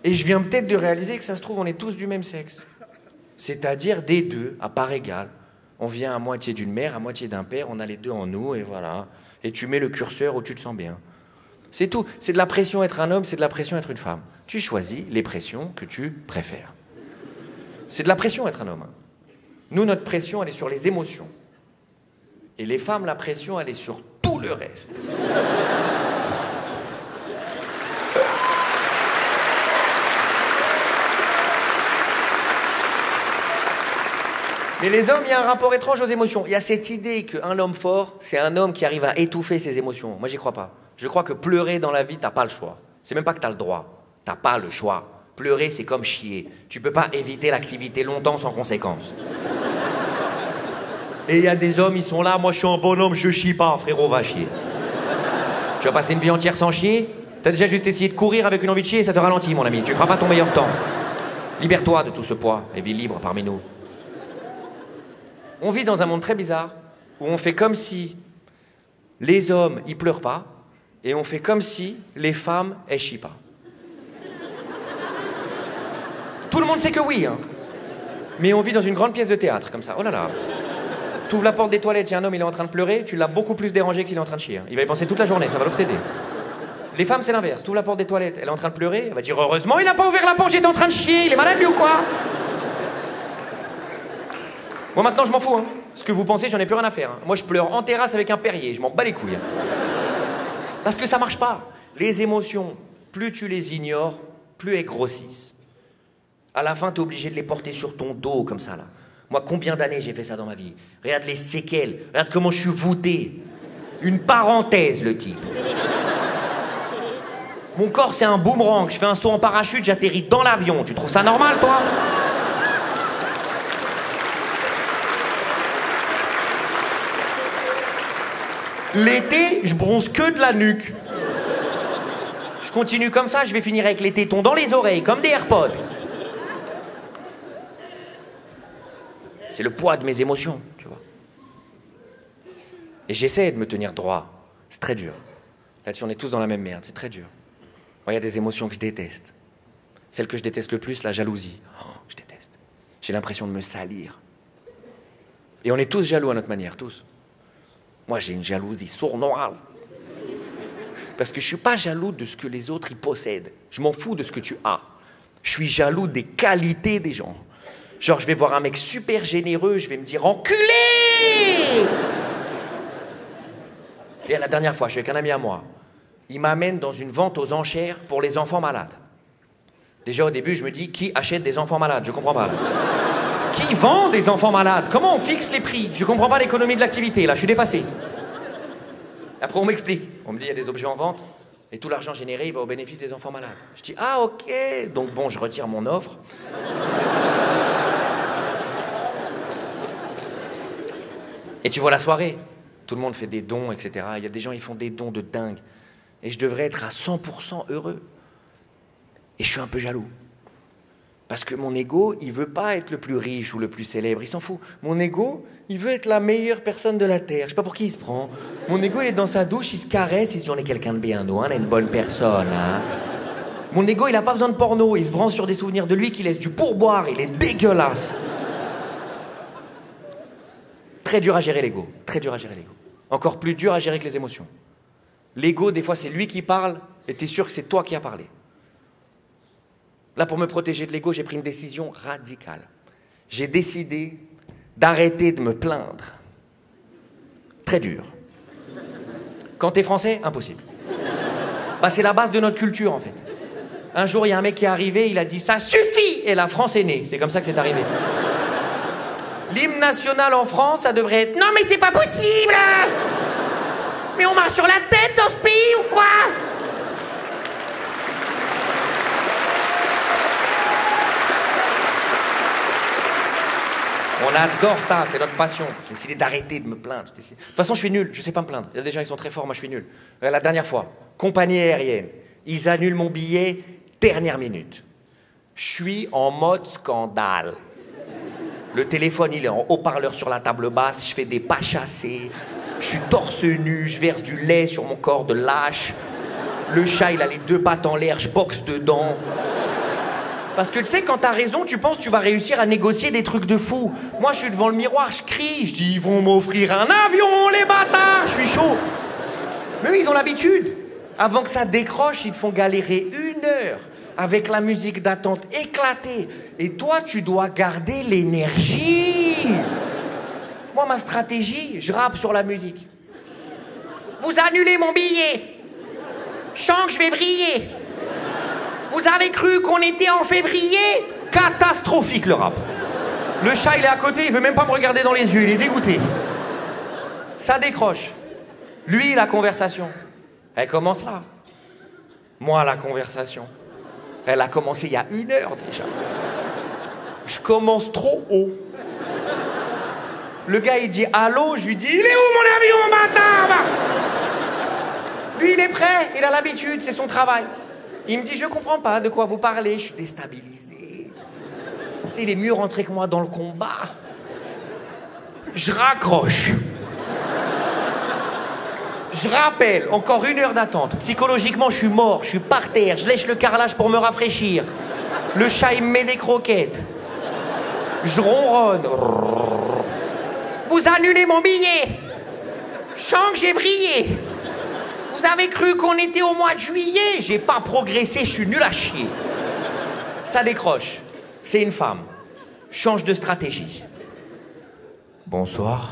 Et je viens peut-être de réaliser que ça se trouve, on est tous du même sexe. C'est-à-dire des deux, à part égale. On vient à moitié d'une mère, à moitié d'un père, on a les deux en nous, et voilà. Et tu mets le curseur où tu te sens bien. C'est tout. C'est de la pression être un homme, c'est de la pression être une femme. Tu choisis les pressions que tu préfères. C'est de la pression être un homme. Nous, notre pression, elle est sur les émotions. Et les femmes, la pression, elle est sur tout le reste. Mais les hommes, il y a un rapport étrange aux émotions. Il y a cette idée qu'un homme fort, c'est un homme qui arrive à étouffer ses émotions. Moi, j'y crois pas. Je crois que pleurer dans la vie, t'as pas le choix. C'est même pas que t'as le droit. T'as pas le choix. Pleurer, c'est comme chier. Tu peux pas éviter l'activité longtemps sans conséquence. Et il y a des hommes, ils sont là, moi je suis un bonhomme, je chie pas, frérot, va chier. Tu vas passer une vie entière sans chier? T'as déjà juste essayé de courir avec une envie de chier et ça te ralentit, mon ami. Tu feras pas ton meilleur temps. Libère-toi de tout ce poids et vis libre parmi nous. On vit dans un monde très bizarre où on fait comme si les hommes, ils pleurent pas et on fait comme si les femmes, elles chient pas. Tout le monde sait que oui, hein. Mais on vit dans une grande pièce de théâtre, comme ça. Oh là là. T'ouvres la porte des toilettes, il y a un homme, il est en train de pleurer, tu l'as beaucoup plus dérangé qu'il est en train de chier. Il va y penser toute la journée, ça va l'obséder. Les femmes, c'est l'inverse. T'ouvres la porte des toilettes, elle est en train de pleurer, elle va dire heureusement, il a pas ouvert la porte, j'étais en train de chier, il est malade lui ou quoi? Moi maintenant, je m'en fous, hein. Ce que vous pensez, j'en ai plus rien à faire. Hein. Moi, je pleure en terrasse avec un Perrier, je m'en bats les couilles. Hein. Parce que ça marche pas. Les émotions, plus tu les ignores, plus elles grossissent. À la fin, t'es obligé de les porter sur ton dos, comme ça, là. Moi, combien d'années j'ai fait ça dans ma vie? Regarde les séquelles, regarde comment je suis voûté. Une parenthèse, le type. Mon corps, c'est un boomerang. Je fais un saut en parachute, j'atterris dans l'avion. Tu trouves ça normal, toi? L'été, je bronze que de la nuque. Je continue comme ça, je vais finir avec les tétons dans les oreilles, comme des AirPods. C'est le poids de mes émotions, tu vois. Et j'essaie de me tenir droit. C'est très dur. Là-dessus, on est tous dans la même merde, c'est très dur. Moi, il y a des émotions que je déteste. Celle que je déteste le plus, la jalousie. Oh, je déteste. J'ai l'impression de me salir. Et on est tous jaloux à notre manière, tous. Moi, j'ai une jalousie sournoise. Parce que je suis pas jaloux de ce que les autres y possèdent. Je m'en fous de ce que tu as. Je suis jaloux des qualités des gens. Genre, je vais voir un mec super généreux, je vais me dire « Enculé !» Et la dernière fois, je suis avec un ami à moi. Il m'amène dans une vente aux enchères pour les enfants malades. Déjà, au début, je me dis « Qui achète des enfants malades ?» Je comprends pas. Là. Qui vend des enfants malades? Comment on fixe les prix? Je comprends pas l'économie de l'activité, là, je suis dépassé. Après, on m'explique. On me dit « Il y a des objets en vente. » Et tout l'argent généré, il va au bénéfice des enfants malades. Je dis « Ah, ok. » Donc bon, je retire mon offre. Et tu vois la soirée, tout le monde fait des dons, etc. Il y a des gens, ils font des dons de dingue. Et je devrais être à 100% heureux. Et je suis un peu jaloux. Parce que mon ego, il veut pas être le plus riche ou le plus célèbre, il s'en fout. Mon ego, il veut être la meilleure personne de la Terre. Je sais pas pour qui il se prend. Mon ego, il est dans sa douche, il se caresse, il se dit on est quelqu'un de bien, nous, hein, on est une bonne personne. Hein. Mon ego, il a pas besoin de porno. Il se branche sur des souvenirs de lui qui laisse du pourboire. Il est dégueulasse. Très dur à gérer l'ego. Très dur à gérer l'ego. Encore plus dur à gérer que les émotions. L'ego, des fois, c'est lui qui parle et t'es sûr que c'est toi qui as parlé. Là, pour me protéger de l'ego, j'ai pris une décision radicale. J'ai décidé d'arrêter de me plaindre. Très dur. Quand t'es français, impossible. Bah, c'est la base de notre culture, en fait. Un jour, il y a un mec qui est arrivé, il a dit « Ça suffit !» Et la France est née. C'est comme ça que c'est arrivé. L'hymne national en France, ça devrait être « Non, mais c'est pas possible! Mais on marche sur la tête dans ce pays ou quoi ?» On adore ça, c'est notre passion. J'ai décidé d'arrêter de me plaindre. De toute façon, je suis nul, je sais pas me plaindre. Il y a des gens qui sont très forts, moi je suis nul. La dernière fois, compagnie aérienne, ils annulent mon billet, dernière minute. Je suis en mode scandale. Le téléphone, il est en haut-parleur sur la table basse, je fais des pas chassés, je suis torse nu, je verse du lait sur mon corps de lâche. Le chat, il a les 2 pattes en l'air, je boxe dedans. Parce que tu sais, quand t'as raison, tu penses que tu vas réussir à négocier des trucs de fou. Moi, je suis devant le miroir, je crie, je dis, ils vont m'offrir un avion, les bâtards, je suis chaud. Mais oui, ils ont l'habitude. Avant que ça décroche, ils te font galérer 1 heure avec la musique d'attente éclatée. Et toi, tu dois garder l'énergie. Moi, ma stratégie, je rappe sur la musique. Vous annulez mon billet. Je sens que je vais vriller. Vous avez cru qu'on était en février? Catastrophique, le rap. Le chat, il est à côté, il veut même pas me regarder dans les yeux, il est dégoûté. Ça décroche. Lui, la conversation, elle commence là. Moi, la conversation, elle a commencé il y a 1 heure déjà. Je commence trop haut. Le gars, il dit allô, je lui dis, il est où mon avion, bâtard? Lui, il est prêt, il a l'habitude, c'est son travail. Il me dit, je comprends pas de quoi vous parlez, je suis déstabilisé. Il est mieux rentré que moi dans le combat. Je raccroche. Je rappelle, encore 1 heure d'attente. Psychologiquement, je suis mort, je suis par terre, je lèche le carrelage pour me rafraîchir. Le chat, il me met des croquettes. Je ronronne. Vous annulez mon billet. Je sens que j'ai vrillé. Vous avez cru qu'on était au mois de juillet? J'ai pas progressé, je suis nul à chier. Ça décroche. C'est une femme. Change de stratégie. Bonsoir.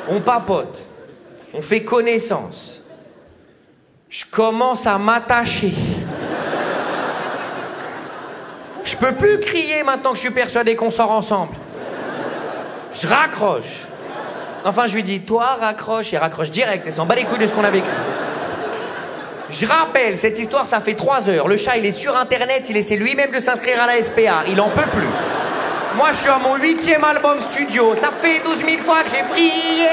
On papote. On fait connaissance. Je commence à m'attacher. Je peux plus crier maintenant que je suis persuadé qu'on sort ensemble. Je raccroche. Enfin, je lui dis, toi, raccroche. Il raccroche direct. Elle s'en bat les couilles de ce qu'on a vécu. Je rappelle, cette histoire, ça fait 3 heures. Le chat, il est sur Internet. Il essaie lui-même de s'inscrire à la SPA. Il en peut plus. Moi, je suis à mon 8e album studio. Ça fait 12 000 fois que j'ai prié.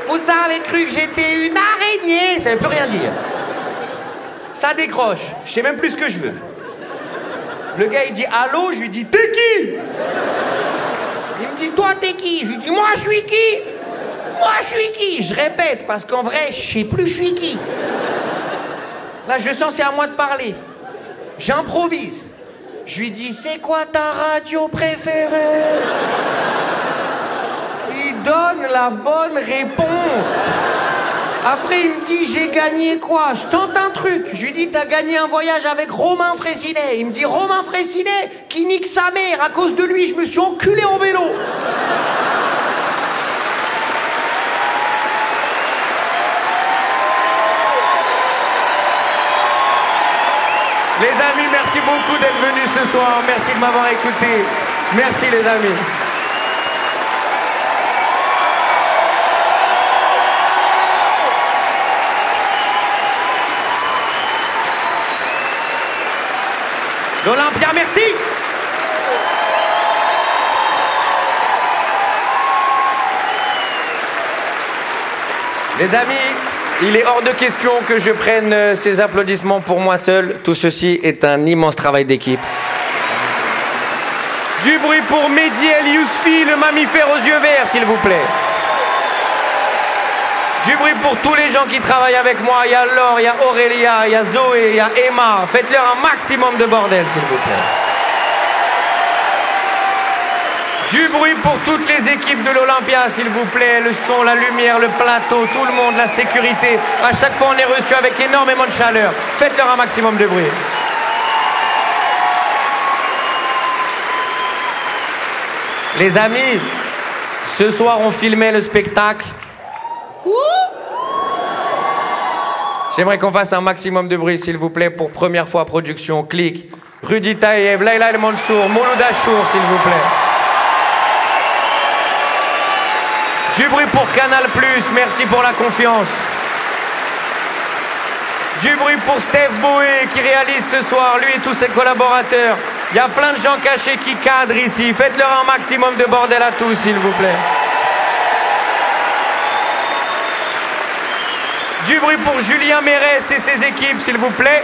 Vous avez cru que j'étais une araignée. Ça veut plus rien dire. Ça décroche. Je sais même plus ce que je veux. Le gars, il dit allô. Je lui dis, t'es qui? Il me dit, toi, t'es qui? Je lui dis, moi, je suis qui? Moi, je suis qui? Je répète, parce qu'en vrai, je sais plus je suis qui. Là, je sens c'est à moi de parler. J'improvise. Je lui dis, c'est quoi ta radio préférée? Il donne la bonne réponse. Après, il me dit, j'ai gagné quoi? Je tente un truc. Je lui dis, t'as gagné un voyage avec Romain Frécinet. Il me dit, Romain Frécinet, qui nique sa mère. À cause de lui, je me suis enculé en vélo. Les amis, merci beaucoup d'être venus ce soir. Merci de m'avoir écouté. Merci les amis. L'Olympia, merci. Les amis, il est hors de question que je prenne ces applaudissements pour moi seul. Tout ceci est un immense travail d'équipe. Du bruit pour Mehdi El Yousfi, le mammifère aux yeux verts, s'il vous plaît. Du bruit pour tous les gens qui travaillent avec moi. Il y a Laure, il y a Aurélia, il y a Zoé, il y a Emma. Faites-leur un maximum de bordel, s'il vous plaît. Du bruit pour toutes les équipes de l'Olympia, s'il vous plaît. Le son, la lumière, le plateau, tout le monde, la sécurité. À chaque fois, on est reçu avec énormément de chaleur. Faites-leur un maximum de bruit. Les amis, ce soir, on filmait le spectacle. J'aimerais qu'on fasse un maximum de bruit, s'il vous plaît, pour première fois production. Click. Rudy Taïeb, Laila El Mansour, Mouloud Achour, s'il vous plaît. Du bruit pour Canal+, merci pour la confiance. Du bruit pour Steph Boué qui réalise ce soir, lui et tous ses collaborateurs. Il y a plein de gens cachés qui cadrent ici. Faites-leur un maximum de bordel à tous, s'il vous plaît. Du bruit pour Julien Mérès et ses équipes, s'il vous plaît.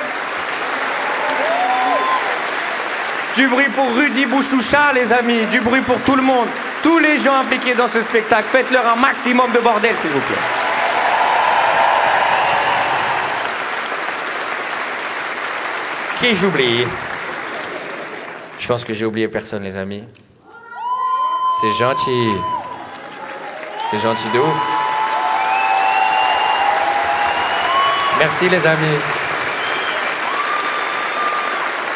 Du bruit pour Rudy Bouchoucha, les amis. Du bruit pour tout le monde. Tous les gens impliqués dans ce spectacle. Faites-leur un maximum de bordel, s'il vous plaît. Qui j'oublie? Je pense que j'ai oublié personne, les amis. C'est gentil. C'est gentil de ouf. Merci, les amis.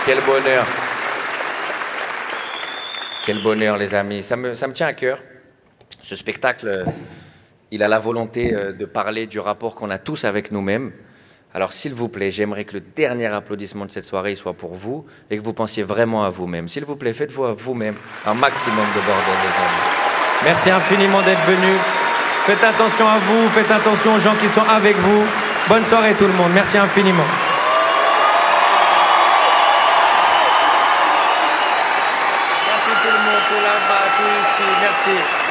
Quel bonheur. Quel bonheur, les amis. Ça me tient à cœur. Ce spectacle, il a la volonté de parler du rapport qu'on a tous avec nous-mêmes. Alors, s'il vous plaît, j'aimerais que le dernier applaudissement de cette soirée soit pour vous et que vous pensiez vraiment à vous-même. S'il vous plaît, faites-vous à vous-même un maximum de bordel, les amis. Merci infiniment d'être venus. Faites attention à vous, faites attention aux gens qui sont avec vous. Bonne soirée tout le monde. Merci infiniment. Merci tout le monde, tout là-bas, tout ici. Merci.